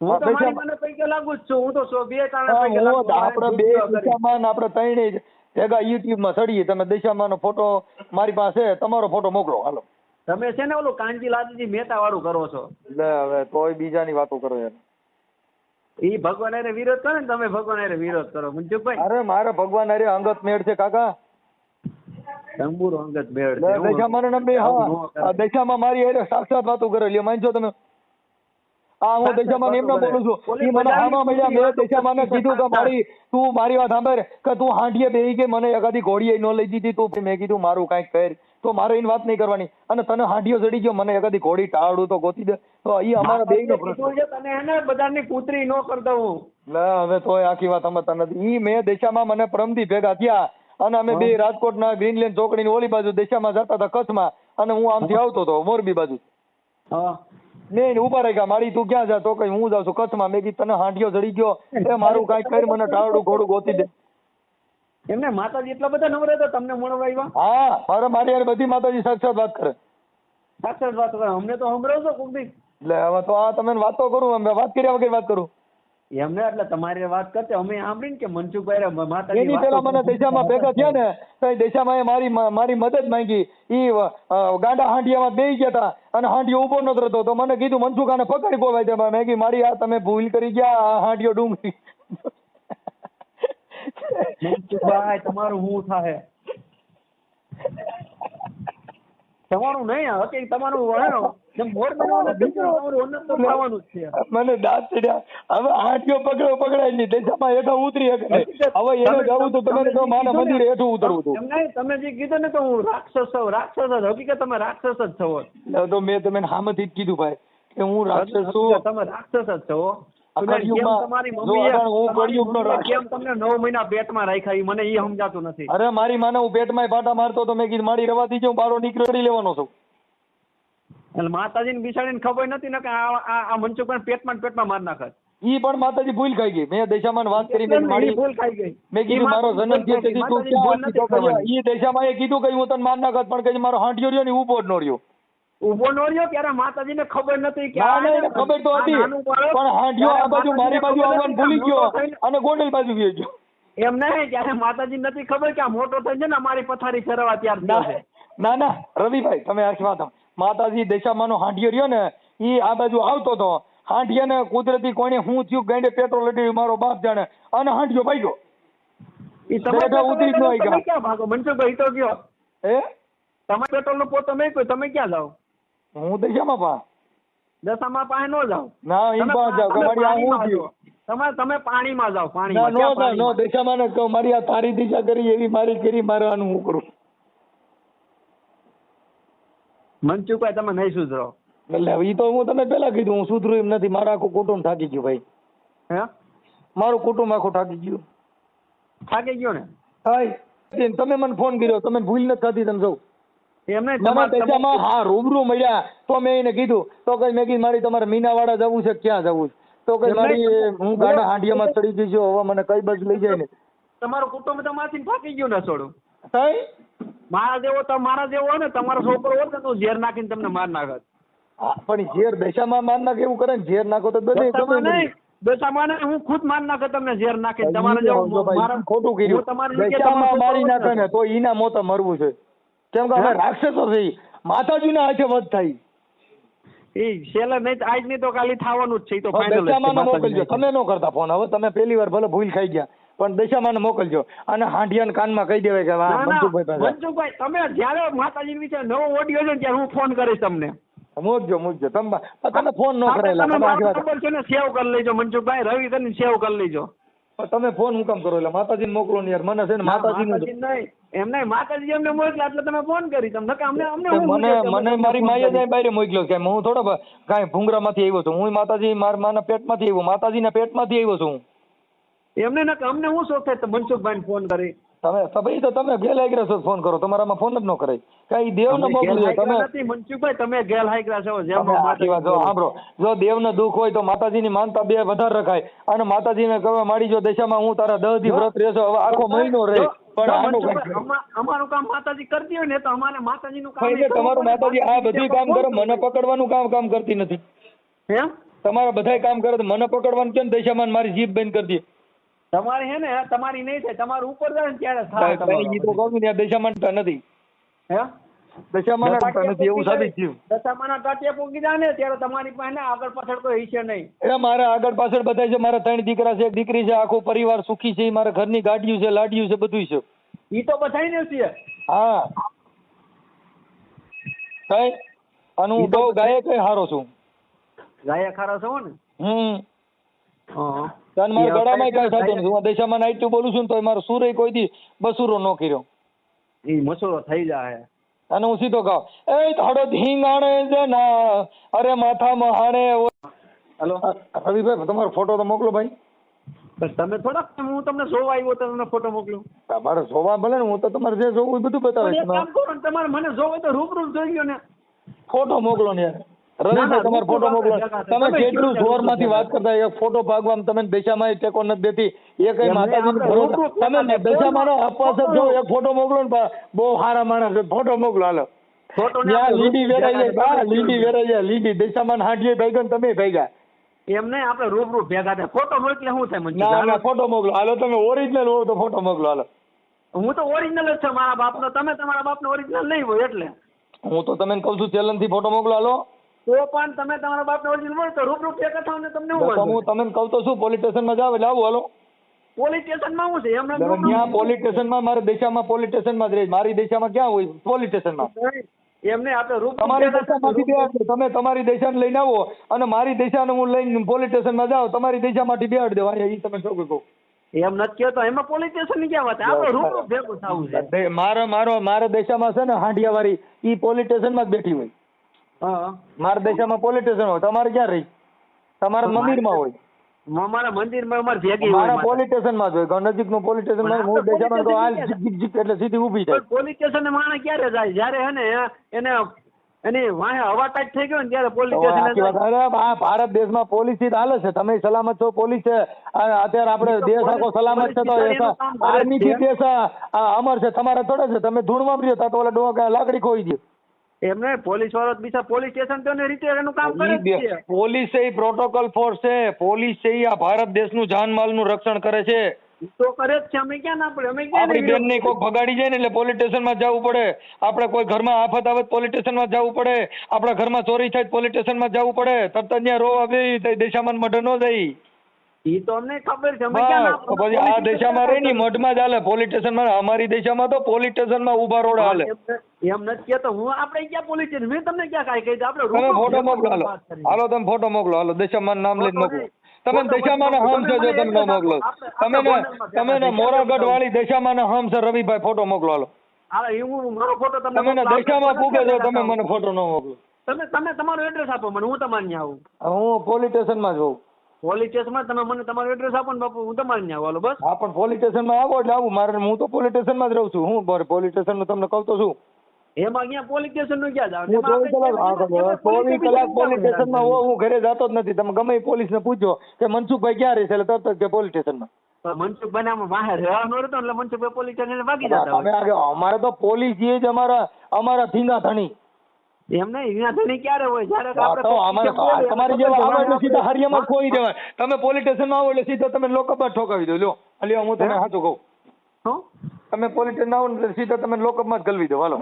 Speaker 3: હું તો મારી મને પૈકે લાગુ જ છું. હું તો બે ત્રણ પૈકે લાગુ.
Speaker 2: આપણે બે દશામાં આપણે ત્રણેય ભેગા યુટ્યુબ માં ચડીએ. તમે દશામાં નો ફોટો મારી પાસે, તમારો ફોટો મોકલો. હાલો,
Speaker 3: તમે છે ને ઓલું કાનજી લાલજી મહેતા વાળું કરો છો.
Speaker 2: લે હવે તોય બીજાની વાતો કરો યાર.
Speaker 3: ઈ ભગવાન હારે વિરોધ કરે ને, તમે ભગવાન હારે વિરોધ કરો મનસુખભાઈ.
Speaker 2: અરે મારે ભગવાન હારે અંગત મેળ છે કાકા.
Speaker 3: તંબુરો અંગત મેળ છે.
Speaker 2: દશામાં નંબે હા, દશામાં મારી હારે સાક્ષાત વાતો કરેલી, માનજો તમે? હા, હું દશામાં એમ ના બોલું છું. ઈ મને આમાં મળ્યા, મેં દશામાં કીધું કે તું મારી વાત સાંભળ, કે તું હાંડીએ બેહી ગઈ, મને એકાદી ઘોડીએ ન લઈ દીધી તું. મેં કીધું મારું કાંઈક કર, તો મારે એની વાત નહીં કરવાની. અને તને હાંડીઓ ચડી ગયો, મને એકાદી ઘોડી ટાળું તો ગોતી દે. તો ઈ અમારા બેયનો પ્રશ્ન છે.
Speaker 3: તને એને બધાની પુત્રી ન કરતા હું.
Speaker 2: લે હવે તોય આખી વાત સમજતા નથી. ઈ મેં દશામાં મને પરમદી ભેગા થયા અને અમે બે રાજકોટના ગ્રીનલેન્ડ ચોકડીની ઓલી બાજુ દશામાં જતા હતા કચ્છમાં, અને હું આમથી આવતો હતો મોરબી બાજુ. મેં ઉભા રહી ગયા, મારી તું ક્યાં જા? તો કઈ હું જાઉં છું કચ્છમાં. મેં કીધું તને હાંડિયો ચડી ગયો, એ મારું કાંઈક કરી, મને ટાળું ઘોડું ગોતી દે.
Speaker 3: એમને માતાજી એટલા બધા નવરા હતા તમને મળવા આવ્યા?
Speaker 2: હા, મારી યાર બધી માતાજી સાક્ષાત વાત કરે.
Speaker 3: સાક્ષાત વાત કરે? અમને તો સંભળાવશો કોક દી.
Speaker 2: એટલે હવે તો આ તમે વાતો કરું, અમે વાત કર્યા વગર વાત કરું.
Speaker 3: એમને એટલે તમારી વાત કરતે અમે સાંભળીને કે મનસુખભાઈ માતાજી
Speaker 2: એની પેલા મને દશામાં ભેગા થયા ને, તો દશામાં મારી મદદ માંગી. ઈ ગાંડા હાંડિયામાં બેસી ગયા હતા અને હાંડિયો ઉભો નતો રહેતો. તો મને કીધું મનસુખાને પકડી બોલાય દે. મેં કીધું મારી આ તમે ભૂલ કરી ગયા, આ હાંડિયો ડુંગળી.
Speaker 3: મનસુખભાઈ તમારું શું થાય? તમારું નહીં હતી, તમારું
Speaker 2: મને દાંત ચડ્યા. હવે હાંડિયો પકડાય નહીં, દશામાં હેઠા ઉતરી શકે. હવે એને જવું તો તમે કહો માના મંદિરે હેઠું ઉતરવું હતું.
Speaker 3: તમે જે કીધું ને કે હું રાક્ષસ છું, રાક્ષસ જ. હકીકત તમે રાક્ષસ જ છો.
Speaker 2: તો મેં તમને સામેથી જ કીધું ભાઈ કે હું રાક્ષસ છું.
Speaker 3: તમે રાક્ષસ જ છો.
Speaker 2: તમારી મમ્મી
Speaker 3: કેમ તમને 9 મહિના પેટમાં રાખ્યા મને એ સમજાતું નથી.
Speaker 2: અરે મારી માને હું પેટમાં પાટા મારતો તો મેં કીધું મારી રવા દીજો, હું બારો નીકળી લેવાનો છું.
Speaker 3: એટલે માતાજીને બિસાડીને ખબર નથી ને કે આ મનસુખભાઈ પેટમાં ને પેટમાં માર નાખે.
Speaker 2: ઈ પણ માતાજી ભૂલ ખાઈ ગઈ. મેં દશામાં વાત કરી, મેં મારી
Speaker 3: ભૂલ ખાઈ ગઈ.
Speaker 2: મેં કીધું મારો જન્મ થયો તેથી તું ક્યાં હતી? તો કહ્યું, ઈ દશામાં એ કીધું કે હું તને માર નાખત, પણ કે મારો હાંડિયો રહ્યો ને ઊભો જ નો રહ્યો.
Speaker 3: ઉભો નો રહ્યો ત્યારે માતાજીને ખબર નથી કે
Speaker 2: ના, એને ખબર તો હતી, પણ હાંડિયો આ બાજુ મારી બાજુ આવવાનું ભૂલી ગયો અને ગોંડલ બાજુ ગયો ગયો.
Speaker 3: એમ નહીં, ત્યારે માતાજી નથી ખબર કે આ મોટો થઈ છે ને અમારી પથારી ફેરવા ત્યાર થયો છે.
Speaker 2: ના રવિભાઈ, તમે આખી વાત સાંભળો. માતાજી દશામાંનો હાંડિયો રહ્યો ને ઈ આ બાજુ આવતો હતો. હાંડિયાને કુદરતી કોણે હું થયું, ગાંડે પેટ્રોલ લડી મારો બાપ જાણે, અને હાંડિયો ભાગ્યો.
Speaker 3: ઈ તમે
Speaker 2: ઉતરી જ ન આવી
Speaker 3: તમે ક્યાં ભાગો મનસુખભાઈ? તો કયો
Speaker 2: હે
Speaker 3: તમે પેટ્રોલ નો પોતો મેં કોઈ તમે ક્યાં જાઓ?
Speaker 2: હું દશામાં પા
Speaker 3: દશામાં પાસે નો જાઓ.
Speaker 2: ના ઈ પા જાવ કે મારી આ હું થયું.
Speaker 3: તમે પાણીમાં જાઓ.
Speaker 2: ના
Speaker 3: પાણીમાં
Speaker 2: નો જાવ, નો દશામાં ન કહું. મારી આ તારી દિશા કરી એવી મારી કરી મારવાનું હું કરું.
Speaker 3: મનસુખભાઈ તમે નહીં સુધરો.
Speaker 2: એટલે ઈ તો હું તમે પેલા કીધું, હું સુધરું એમ નથી. મારા આખું કુટુંબ થાકી ગયું ભાઈ.
Speaker 3: હે
Speaker 2: મારું કુટુંબ આખું થાકી ગયું.
Speaker 3: થાકી ગયો ને?
Speaker 2: હાય, તમે મને ફોન કર્યો, તમે ભૂલ નથી થતી. તમે સૌ
Speaker 3: એમને
Speaker 2: દશામાં હા રૂબરૂ મળ્યા તો મેં એને કીધું, તો કઈ મેં કીધું મારી તમારે મીનાવાડા જવું છે, ક્યાં જવું છે? તો કઈ મારી હું ગાડા હાંડિયામાં ચડી ગઈ છું, હવે મને કઈ બાજુ લઈ જાય ને.
Speaker 3: તમારું કુટુંબ તમારાથી થાકી ગયું ને છોડું.
Speaker 2: હાય,
Speaker 3: મારા જેવો હોય ને, તમારો છોકરો હોત ને તો ઝેર નાખીને તમને માર નાખત.
Speaker 2: હા, પણ ઝેર દશામાં માર નાખે એવું કરે ને, ઝેર નાખો તો બધે
Speaker 3: નહીં, દશામાં નહીં, હું ખુદ માર નાખે તમને ઝેર નાખીને. તમારે જેવો
Speaker 2: ખોટું કર્યું. દશામાં મારી નાખે ને તો ઈના મોતે મરવું છે. કેમ કે અમે રાક્ષસો છે, માતાજીના હાથે વધ થાય.
Speaker 3: એ શેલર નહીં, આજ નહીં તો કાલે થવાનું જ છે. તો
Speaker 2: દશામાં મોકલજો. તમે નો કરતા ફોન. હવે તમે પહેલી વાર ભલે ભૂલ ખાઈ ગયા, પણ દશામાં મોકલજો અને હાંડિયાના કાનમાં કહી દેવાય કે વાહ
Speaker 3: મનસુખભાઈ તમે જયારે માતાજી વિશે નવો ઓડિયો છે ત્યારે હું ફોન કરીશ તમને.
Speaker 2: મૂકજો તમે ફોન નો કરેલા.
Speaker 3: ખબર છે ને, સેવ કરી લેજો મનસુખભાઈ. રવિ કરીને સેવ કરી લેજો.
Speaker 2: તમે ફોન હું કામ કરો? એટલે માતાજીને મોકલો ને યાર. મને છે ને માતાજી
Speaker 3: નહીં, એમ નહીં, માતાજી એમને મોકલ્યા એટલે તમે ફોન કરી. તમને
Speaker 2: મને મારી માએ જાય બહાર મોકલ્યો કે હું થોડો કાંઈ ભૂંગરામાંથી આવ્યો છું. હું માતાજી મારા માના પેટમાંથી આવ્યો, માતાજીના પેટમાંથી આવ્યો છું.
Speaker 3: એમને ના અમને હું શોખ થાય મનસુખભાઈ ફોન કરી.
Speaker 2: તમે ગેલ હાઈગ્રા છો, ફોન કરો. તમારામાં ફોન જ ન કરાય. કઈ દેવને મોકલજો તમે.
Speaker 3: મનસુખભાઈ તમે ગેલ હાઈગ્રા છો.
Speaker 2: સાંભળો, જો દેવને દુઃખ હોય તો માતાજીની માનતા બે વધારે રખાય. અને માતાજીને કહેવા માંડી, જો દશામાં હું તારા 10 દી વ્રત રહેશો, હવે આખો મહિનો રહે. પણ
Speaker 3: અમારું કામ માતાજી કરતી હોય ને તો અમારે માતાજીનું કામ.
Speaker 2: તમારું માતાજી આ બધું કામ કરે, મને પકડવાનું કામ કરતી નથી.
Speaker 3: એમ
Speaker 2: તમારા બધા કામ કરે, મને પકડવાનું કેમ? દશામાં મારી જીભ બંધ કરી દે.
Speaker 3: તમારે હે ને, તમારી નહીં થાય. તમારું ઉપર જાય ને ત્યારે થાય.
Speaker 2: દશામાં નથી.
Speaker 3: હે
Speaker 2: દશામાં નથી એવું સાબિત થયું.
Speaker 3: દશામાના ટાટિયા પૂકી જાય ને ત્યારે તમારી પાસે આગળ પાછળ કોઈ હશે નહીં.
Speaker 2: એ મારા આગળ પાછળ બધા છે. મારા 3 દીકરા છે, 1 દીકરી છે, આખો પરિવાર સુખી છે. મારા ઘરની ગાડીઓ છે, લાડીઓ છે, બધું છે.
Speaker 3: ઈ તો બધાય ને છે.
Speaker 2: હા, કઈ અને હું બહુ ગાયક હારો છું.
Speaker 3: ગાયક હારો છો ને? હા.
Speaker 2: મારા ગળામાં કઈ થતું નથી. હું દશામાં નાઈટ બોલું છું ને તો મારો સુરે કોઈ દી બસુરો ન કર્યો.
Speaker 3: ઈ મસૂરો થઈ જાય.
Speaker 2: અને હું સીધો ગાવ, એ થોડો ધીંગાણે જના અરે માથા મહાણે.
Speaker 3: હેલો
Speaker 2: રવિભાઈ, તમારો ફોટો તો મોકલો ભાઈ.
Speaker 3: તમે થોડાક, હું તમને જોવા આવ્યો તો તમને ફોટો મોકલું.
Speaker 2: તમારે જોવા ભલે ને, હું તો તમારે જે જોવું બધું બતાવે.
Speaker 3: કામ કરો ને, તમારે મને જોવે તો રૂબરૂ જોઈ ગયો ને.
Speaker 2: ફોટો મોકલો ને યાર. રવિભાઈ, તમારો ફોટો મોકલો. તમે કેટલું જોર માંથી વાત કરતા, એક ફોટો ભાગવામાં તમે દશામાં ટેકો નથી દેતી. એ કઈ માતાજી તમે દશામાં અપવાસ જો એક ફોટો મોકલો ને, બહુ સારા માણસ ફોટો મોકલો. હાલો, લીંડી વેરાઈ જાય, લીંડી વેરાઈ જાય, લીંડી દશામાં હાંડીએ ભાગ્યો ને તમે ભાગ્યા.
Speaker 3: એમ નહીં, આપણે રૂબરૂ ભેગા થાય. ફોટો મોકલે શું થાય?
Speaker 2: ના, ફોટો મોકલો. હાલો, તમે ઓરિજિનલ હો તો ફોટો મોકલો. હાલો,
Speaker 3: હું તો ઓરિજિનલ જ છું મારા બાપનો. તમે તમારા બાપનો ઓરિજિનલ નહીં હોય એટલે
Speaker 2: હું તો તમને કહું છું, ચેલેન્જ થી ફોટો મોકલો. હાલો,
Speaker 3: તો પણ તમે તમારા બાપનો ઓરિજિનલ હોય તો રૂબરૂ ભેગા થાવ ને. તમને
Speaker 2: હું તમને કહું તો શું, પોલીસ સ્ટેશનમાં જાવ એટલે આવું. હાલો,
Speaker 3: પોલીસ સ્ટેશનમાં શું છે? એમને
Speaker 2: ત્યાં પોલીસ સ્ટેશનમાં, મારે દશામાં પોલીસ સ્ટેશનમાં જ રહે. મારી દશામાં ક્યાં હોય? પોલીસ સ્ટેશનમાં.
Speaker 3: એમને આપણે રૂબરૂ
Speaker 2: તમારી દશામાંથી બે, તમે તમારી દશાને લઈને આવો અને મારી દશાને હું લઈને પોલીસ સ્ટેશનમાં જાઉં. તમારી દશામાંથી બેહાડ દેવા. એ તમે શું કહો?
Speaker 3: એમ નથી કહેતો. એમાં પોલીસ સ્ટેશન ની ક્યાં વાત? આપણે રૂબરૂ ભેગું થવું છે.
Speaker 2: મારા દશામાં છે ને હાંડિયા વાળી, ઈ પોલીસ સ્ટેશનમાં જ બેઠી હોય.
Speaker 3: હા,
Speaker 2: મારા દશામાં પોલીસ સ્ટેશન હોય. તમારે ક્યાં રહી? તમારા મંદિરમાં હોય.
Speaker 3: મારા મંદિરમાં અમારે ભેગી
Speaker 2: મારા પોલીસ સ્ટેશનમાં જ હોય. નજીકનું પોલીસ સ્ટેશન. હું દશામાં તો હાલ જીક એટલે સીધી ઊભી થાય.
Speaker 3: પોલીસ સ્ટેશન માણસ ક્યારે જાય? જ્યારે હે ને એને અને વાહે હવા ટાઈટ થઈ ગયો ને ત્યારે પોલીસ
Speaker 2: તો આખી વાત,
Speaker 3: સ્ટેશન
Speaker 2: અરે આ ભારત દેશમાં પોલીસ થી હાલે છે, તમે સલામત છો, પોલીસ છે, અત્યારે આપણે દેશ આખો સલામત છે, તો આર્મી થી દેશ અમર છે, તમારા થોડે છે, તમે ધૂળ વાપરી તો ઓલા ડોકા લાકડી ખોઈ દે.
Speaker 3: એમને પોલીસ વાળો બીજા પોલીસ સ્ટેશન તો ને રીતે એનું કામ કરે જ છે.
Speaker 2: પોલીસ એ પ્રોટોકોલ ફોર્સ છે, પોલીસ છે આ ભારત દેશનું જાનમાલનું રક્ષણ કરે છે.
Speaker 3: તો કરે જ છે, અમે ક્યાં ના પડે, અમે ક્યાં
Speaker 2: આપણી બેન ને કોઈ ભગાડી જાય ને એટલે પોલીસ સ્ટેશનમાં જવું પડે, આપણે કોઈ ઘરમાં આફત આવે પોલીસ સ્ટેશનમાં જવું પડે, આપણા ઘરમાં ચોરી થાય પોલીસ સ્ટેશનમાં જવું પડે, તરત ત્યાં રોવા બે દેશામાં મઢ ન જાય.
Speaker 3: ઈ તો અમને ખબર છે, અમે ક્યાં ના
Speaker 2: તો પછી આ દેશામાં રહી ને મઢમાં જ હાલે, પોલીસ સ્ટેશનમાં. અમારી દેશામાં તો પોલીસ સ્ટેશનમાં ઉભા રોડ હાલે.
Speaker 3: એમ નથી કેતો હું, આપણે ક્યાં પોલીસ સ્ટેશન, મેં તમને ક્યાં કાંઈ કહી આપણે
Speaker 2: તમે ફોટો મોકલો, હાલો તમે ફોટો મોકલો, હાલો દેશામાં નામ લઈને મોકલો. તમે દશામાં હમ છે, જો તમે ન મોકલો, તમે ને મોરાગઢ વાળી દશામાં હમ છે રવિભાઈ, ફોટો મોકલો હાલો.
Speaker 3: હું મારો ફોટો
Speaker 2: તમે ને દશામાં પૂગે છો, તમે મને ફોટો ન મોકલો.
Speaker 3: તમે તમારું એડ્રેસ આપો મને, હું તમારે ત્યાં આવું.
Speaker 2: હું પોલીસ સ્ટેશનમાં જ હોઉં.
Speaker 3: પોલીસ સ્ટેશનમાં તમે મને તમારું એડ્રેસ આપો ને બાપુ, હું તમારે ત્યાં આવું. બસ
Speaker 2: હા, પણ પોલીસ સ્ટેશનમાં આવો એટલે આવું મારે, હું તો પોલીસ સ્ટેશનમાં જ રહું છું. હું પોલીસ સ્ટેશનનું તમને કહું તો છું.
Speaker 3: એમાં ક્યાં પોલીસ સ્ટેશન નું ક્યાં જાવ?
Speaker 2: હું 24 કલાક પોલીસ સ્ટેશનમાં હોઉં, હું ઘરે જતો જ નથી. તમે ગમે પોલીસ ને પૂછો કે મનસુખભાઈ ક્યાં રહેશે, એટલે તરત જ પોલીસ સ્ટેશનમાં.
Speaker 3: મનસુખભાઈ આમાં બહાર રહેવાનો હતો એટલે મનસુખભાઈ પોલીસ સ્ટેશન ભાગી જતા
Speaker 2: અમે આગળ, અમારે તો પોલીસ જે જ અમારા ધીંગા ધણી.
Speaker 3: એમ નહીં, વિના ધણી ક્યારે હોય? જ્યારે
Speaker 2: તો અમારે તમારી જેવા આવે એટલે સીધા હરિયામાં જ ખોઈ દેવાય. તમે પોલીસ સ્ટેશનમાં આવો એટલે સીધા તમે લોકઅપમાં ઠોકાવી દો. લ્યો અલ્યો, હું તમને સાચું કહું, તમે પોલીસ સ્ટેશન આવો ને સીધા તમે લોકઅપમાં જ ગલવી દો. હાલો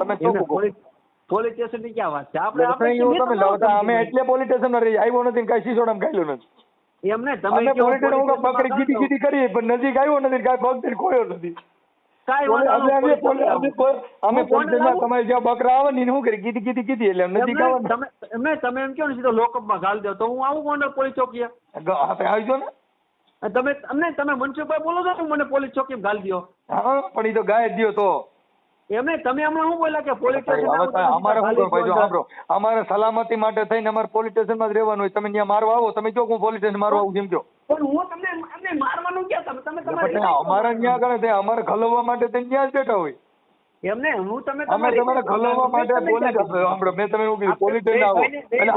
Speaker 2: તમે ચોખ્ખું કહો.
Speaker 3: પોલીસ સ્ટેશન ની ક્યાં વાત છે? આપણે
Speaker 2: અમે એટલે પોલીસ સ્ટેશન માં રહી આવ્યો નથી, કઈ સિસોડામાં ગાયલું નથી.
Speaker 3: એમ ને
Speaker 2: તમે પોલીસ સ્ટેશન પકડી કીધી કીધી કરી, પણ નજીક આવ્યો નથી, કાંઈ પગ ખોયો નથી. અમે પોલીસ તમારી જ્યાં બકરા આવે ને શું કરી કીધી કીધી કીધી એટલે નજીક આવે.
Speaker 3: તમે એમ કહો ને સીધો લોકઅપમાં ઘાલ દો, તો હું આવું ગોંડલ પોલીસ ચોકી
Speaker 2: આપણે આવજો ને.
Speaker 3: તમે મનસુખભાઈ બોલો છો, મને પોલીસ ચોકી ઘાલ દો.
Speaker 2: હા, પણ એ તો ગાય જ દો તો.
Speaker 3: એમને તમે હમણાં શું બોલ્યા કે પોલીસ સ્ટેશન?
Speaker 2: અમારે શું ભાઈ, જો સાંભળો, અમારે સલામતી માટે થઈને અમારે પોલીસ સ્ટેશનમાં જ રહેવાનું હોય. તમે ત્યાં મારવા આવો, તમે જો હું પોલીસ સ્ટેશન મારવા આવું જેમ કહો.
Speaker 3: પણ હું તમને મારવાનું ક્યાં? તમે
Speaker 2: અમારે ત્યાં કરે અમારે ખલવવા માટે ત્યાં જ બેઠા હોય.
Speaker 3: એમને હું તમે
Speaker 2: તમારે ખલવવા માટે પોલીસ આપણે મેં તમે એવું કીધું પોલીસ સ્ટેશન આવો એટલે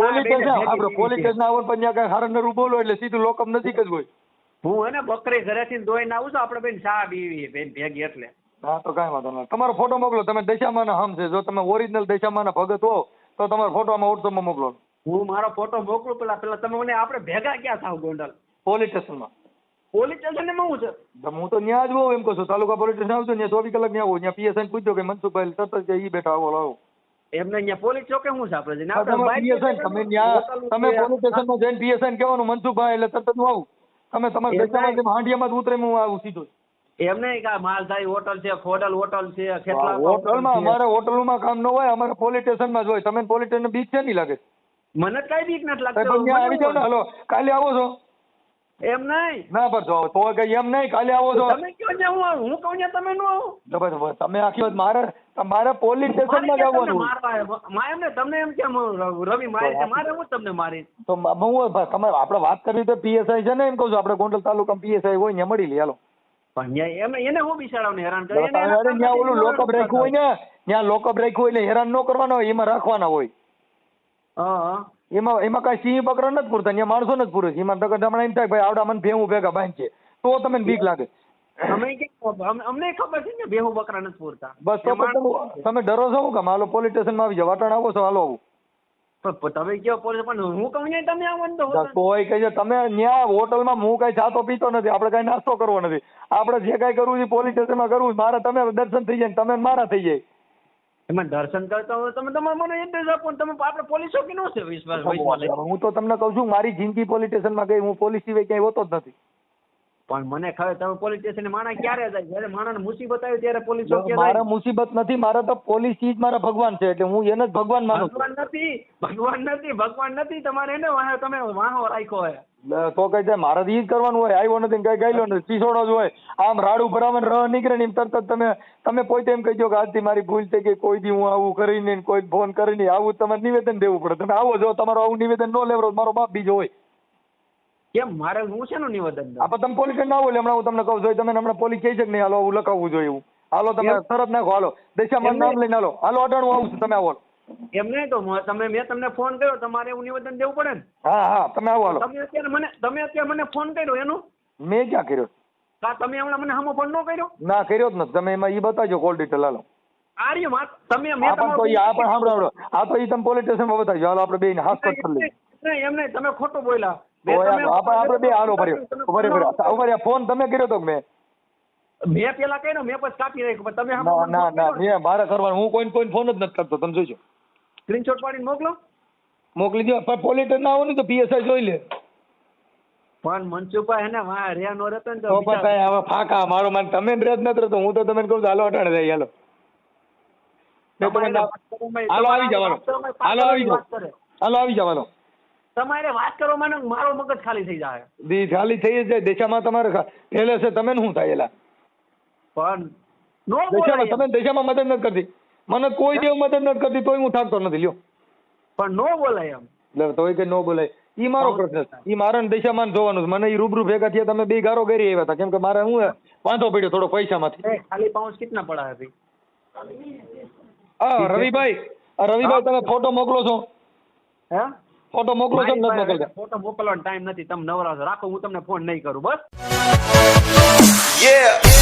Speaker 2: પોલીસ સ્ટેશન આપણે પોલીસ સ્ટેશન આવો પણ ત્યાં કઈ હારનરું બોલો એટલે સીધું લોકઅપ નજીક જ હોય.
Speaker 3: હું એને બકરી ઘરેથી દોઈને આવું છું, આપણે બેન ચા પીવી બેન ભેગી એટલે.
Speaker 2: હા, તો કાંઈ વાંધો નહીં. તમારો ફોટો મોકલો, તમે દશામાના હમ છે, જો તમે ઓરિજિનલ દશામાના ભગત હો તો તમારો ફોટો આમાં વોટ્સઅપમાં મોકલો.
Speaker 3: હું મારો ફોટો મોકલું, પેલા તમે મને આપણે ભેગા ક્યાં થાવ ગોંડલ?
Speaker 2: પોલીસ સ્ટેશનમાં.
Speaker 3: પોલીસ સ્ટેશન એમાં શું છે?
Speaker 2: હું તો ત્યાં જ હોઉં એમ કહું છું, તાલુકા પોલીસ સ્ટેશન આવજો ત્યાં 24 કલાક ત્યાં આવું. ત્યાં પીએસઆઈ પૂછજો કે મનસુખભાઈ તરત જ ઈ બેઠા આવો લાવો.
Speaker 3: એમને ત્યાં પોલીસ ચોકે શું છે આપણે?
Speaker 2: તમે પોલીસ સ્ટેશનમાં જઈને પીએસઆઈ કહેવાનું મનસુખભાઈ એટલે તરત જ હું આવું. તમે તમારા દશામાં હાંડિયામાં જ ઉતરે હું આવું સીધું.
Speaker 3: એમ નહીં કે માલધારી હોટલ છે, ખોડલ હોટલ છે, ખેતલા
Speaker 2: હોટલમાં અમારે હોટલમાં કામ ન હોય, અમારે પોલીસ સ્ટેશનમાં જ હોય. તમે પોલીસ સ્ટેશન બીક છે નહીં લાગે?
Speaker 3: મને કઈ બીક નથી લાગતી.
Speaker 2: આવી જાવ ને. હાલો કાલે આવો છો?
Speaker 3: એમ નહીં
Speaker 2: ના પર જો તો કઈ એમ નહીં, કાલે આવો છો?
Speaker 3: તમે કયો ને હું કહું ને તમે નો આવો.
Speaker 2: તમે આખી વાત મારે પોલીસ સ્ટેશનમાં જ આવવાનું.
Speaker 3: એમને તમને એમ કેમ રવિ મારે છે? મારે હું તમને મારી
Speaker 2: તો હું તમારે આપણે વાત કરવી તો પીએસઆઈ છે ને, એમ કહું છું આપણે ગોંડલ તાલુકામાં પીએસઆઈ હોય ને મળી લે. હાલો
Speaker 3: એને હું બિચારાને હેરાન કરે?
Speaker 2: ત્યાં ઓલું લોકઅપ રાખ્યું હોય ને, ત્યાં લોકઅપ રાખ્યું હોય એટલે હેરાન ન કરવાના હોય, એમાં રાખવાના હોય. એમાં કઈ સિંહ બકરા નથી પૂરતા, ત્યાં માણસો નથી પૂરે. એમાં હમણાં એમ થાય ભાઈ આવડા મને ભેવું ભેગા બાંધ છે તો તમને બીક લાગે.
Speaker 3: અમને ખબર છે ને ભેવું બકરા નથી પૂરતા.
Speaker 2: બસ તો તમે ડરો છો કે હાલો પોલીસ સ્ટેશનમાં આવી જાવ, વાટણ આવો છો હાલો આવું.
Speaker 3: તમે કયો પોલીસ, પણ હું કહું તમે આવો ને તો
Speaker 2: કોઈ કહે તમે ત્યાં હોટલમાં હું કઈ ચાતો પીતો નથી, આપણે કઈ નાસ્તો કરવો નથી, આપણે જે કઈ કરવું છે પોલીસ સ્ટેશનમાં કરવું. મારે તમે દર્શન થઈ જાય તમે મારા થઈ જાય.
Speaker 3: એમાં દર્શન કરતા હોય તમે તમારે મને એડ્રેસ આપો ને તમે આપણે પોલીસ ચોકી નો છે વિશ્વાસ.
Speaker 2: હું તો તમને કહું છું મારી જિંદગી પોલીસ સ્ટેશનમાં ગઈ, હું પોલીસ સિવાય ક્યાંય હોતો જ નથી.
Speaker 3: પણ મને ખબર તમે પોલીસ સ્ટેશન માણસ ક્યારે જાય? જયારે માણસ મુસીબત આવે ત્યારે પોલીસ ચોકી.
Speaker 2: મારે મુસીબત નથી, મારે તો પોલીસ જ મારા ભગવાન છે, એટલે હું એને જ ભગવાન માનું છું.
Speaker 3: ભગવાન નથી તમારે એને તમે વાહો રાખ્યો હોય
Speaker 2: તો કઈ જાય મારે ઈ જ કરવાનું હોય. આવ્યો નથી કઈ ગાયલો નથી, પીછોડો જ હોય. આમ રાડું ભરાવા રહ નીકળે ને તરત જ તમે પોતે એમ કહી દો કે આજથી મારી ભૂલ થઈ ગઈ, કોઈ દી હું આવું કરીને કોઈ ફોન કરીને આવું તમારે નિવેદન દેવું પડે. તમે આવો જો તમારું આવું નિવેદન ન લેવરો મારો બાપ બીજો હોય.
Speaker 3: કેમ મારે હું છે નું નિવેદન?
Speaker 2: આપણે તમે પોલીસ ના આવો એટલે હમણાં હું તમને કહું છું, તમે હમણાં પોલીસ કહી છે કે નહીં હાલો આવું લખાવવું જોઈએ એવું. હાલો તમે તરત નાખો, હાલો દશામાં નામ લઈને હાલો અટાણું આવું છું, તમે આવો.
Speaker 3: એમ નહીં તો મેં તમને ફોન કર્યો, તમારે એવું નિવેદન દેવું પડે ને.
Speaker 2: હા તમે આવો હાલો.
Speaker 3: તમે અત્યારે મને ફોન કર્યો એનું
Speaker 2: મેં ક્યાં કર્યો?
Speaker 3: તમે હમણાં મને સામો ફોન ન કર્યો?
Speaker 2: ના કર્યો જ નથી. તમે એમાં ઈ બતાવજો કોલ ડિટેલ હાલો.
Speaker 3: આર્ય વાત તમે
Speaker 2: આ પણ તો ઈ આ પણ સાંભળો આ તો ઈ તમે પોલીસ સ્ટેશનમાં બતાવજો હાલો. આપણે બેને હાથ કરી લઈએ.
Speaker 3: નહીં એમ નહીં, તમે ખોટું બોલ્યા.
Speaker 2: આપણે બે હાલો ભર્યો ફોન તમે કર્યો તો મેં
Speaker 3: પેલા કર્યો, મેં પછી કાપી રાખ્યો. તમે
Speaker 2: ના મેં મારે કરવાનું. હું કોઈ ફોન જ નથી કરતો. તમે જોઈજો.
Speaker 3: સ્ક્રીનશોટ પાડીને મોકલો.
Speaker 2: મોકલી દો. પણ પોલીસ સ્ટેશન ના આવો ને તો પીએસઆઈ જોઈ લે.
Speaker 3: પણ મનસુખભાઈ હે ને વાહ રહ્યા નો રહેતો ને
Speaker 2: તો પછી હવે ફાકા મારો મને તમે રેત નથી રહેતો. હું તો તમને કહું છું હાલો અટાણે જાય હાલો. હાલો આવી જવાનો. હાલો આવી જાવ. હાલો આવી જવાનો.
Speaker 3: તમારે વાત કરો મને મારો મગજ ખાલી થઈ જાય.
Speaker 2: દી ખાલી થઈ જાય. દેશામાં તમારે પહેલે છે તમે શું થાય એલા?
Speaker 3: પણ નો
Speaker 2: દેશામાં તમે દેશામાં મદદ નથી કરતી. મને કોઈ દેવ મદદ નથી કરતી તોય હું થાકતો નથી. લ્યો
Speaker 3: પણ નો બોલાય એમ.
Speaker 2: એટલે તોય કે નો બોલાય. ઈ મારો પ્રશ્ન છે. ઈ મારા દેશામાં જોવાનું છે. મને ઈ રૂબરૂ ભેગા થયા. તમે બે ગારો કરી આવ્યા હતા કેમ કે મારે હું વાંધો પડ્યો થોડો પૈસામાંથી.
Speaker 3: ખાલી પાઉન્ડ કેટલા પડા હતી?
Speaker 2: હા રવિભાઈ તમે ફોટો મોકલો છો?
Speaker 3: હે
Speaker 2: ફોટો મોકલો છો નથી મોકલતા?
Speaker 3: ફોટો મોકલવાનો ટાઈમ નથી. તમે નવરા છો રાખો, હું તમને ફોન નહીં કરું બસ.
Speaker 4: Yeah.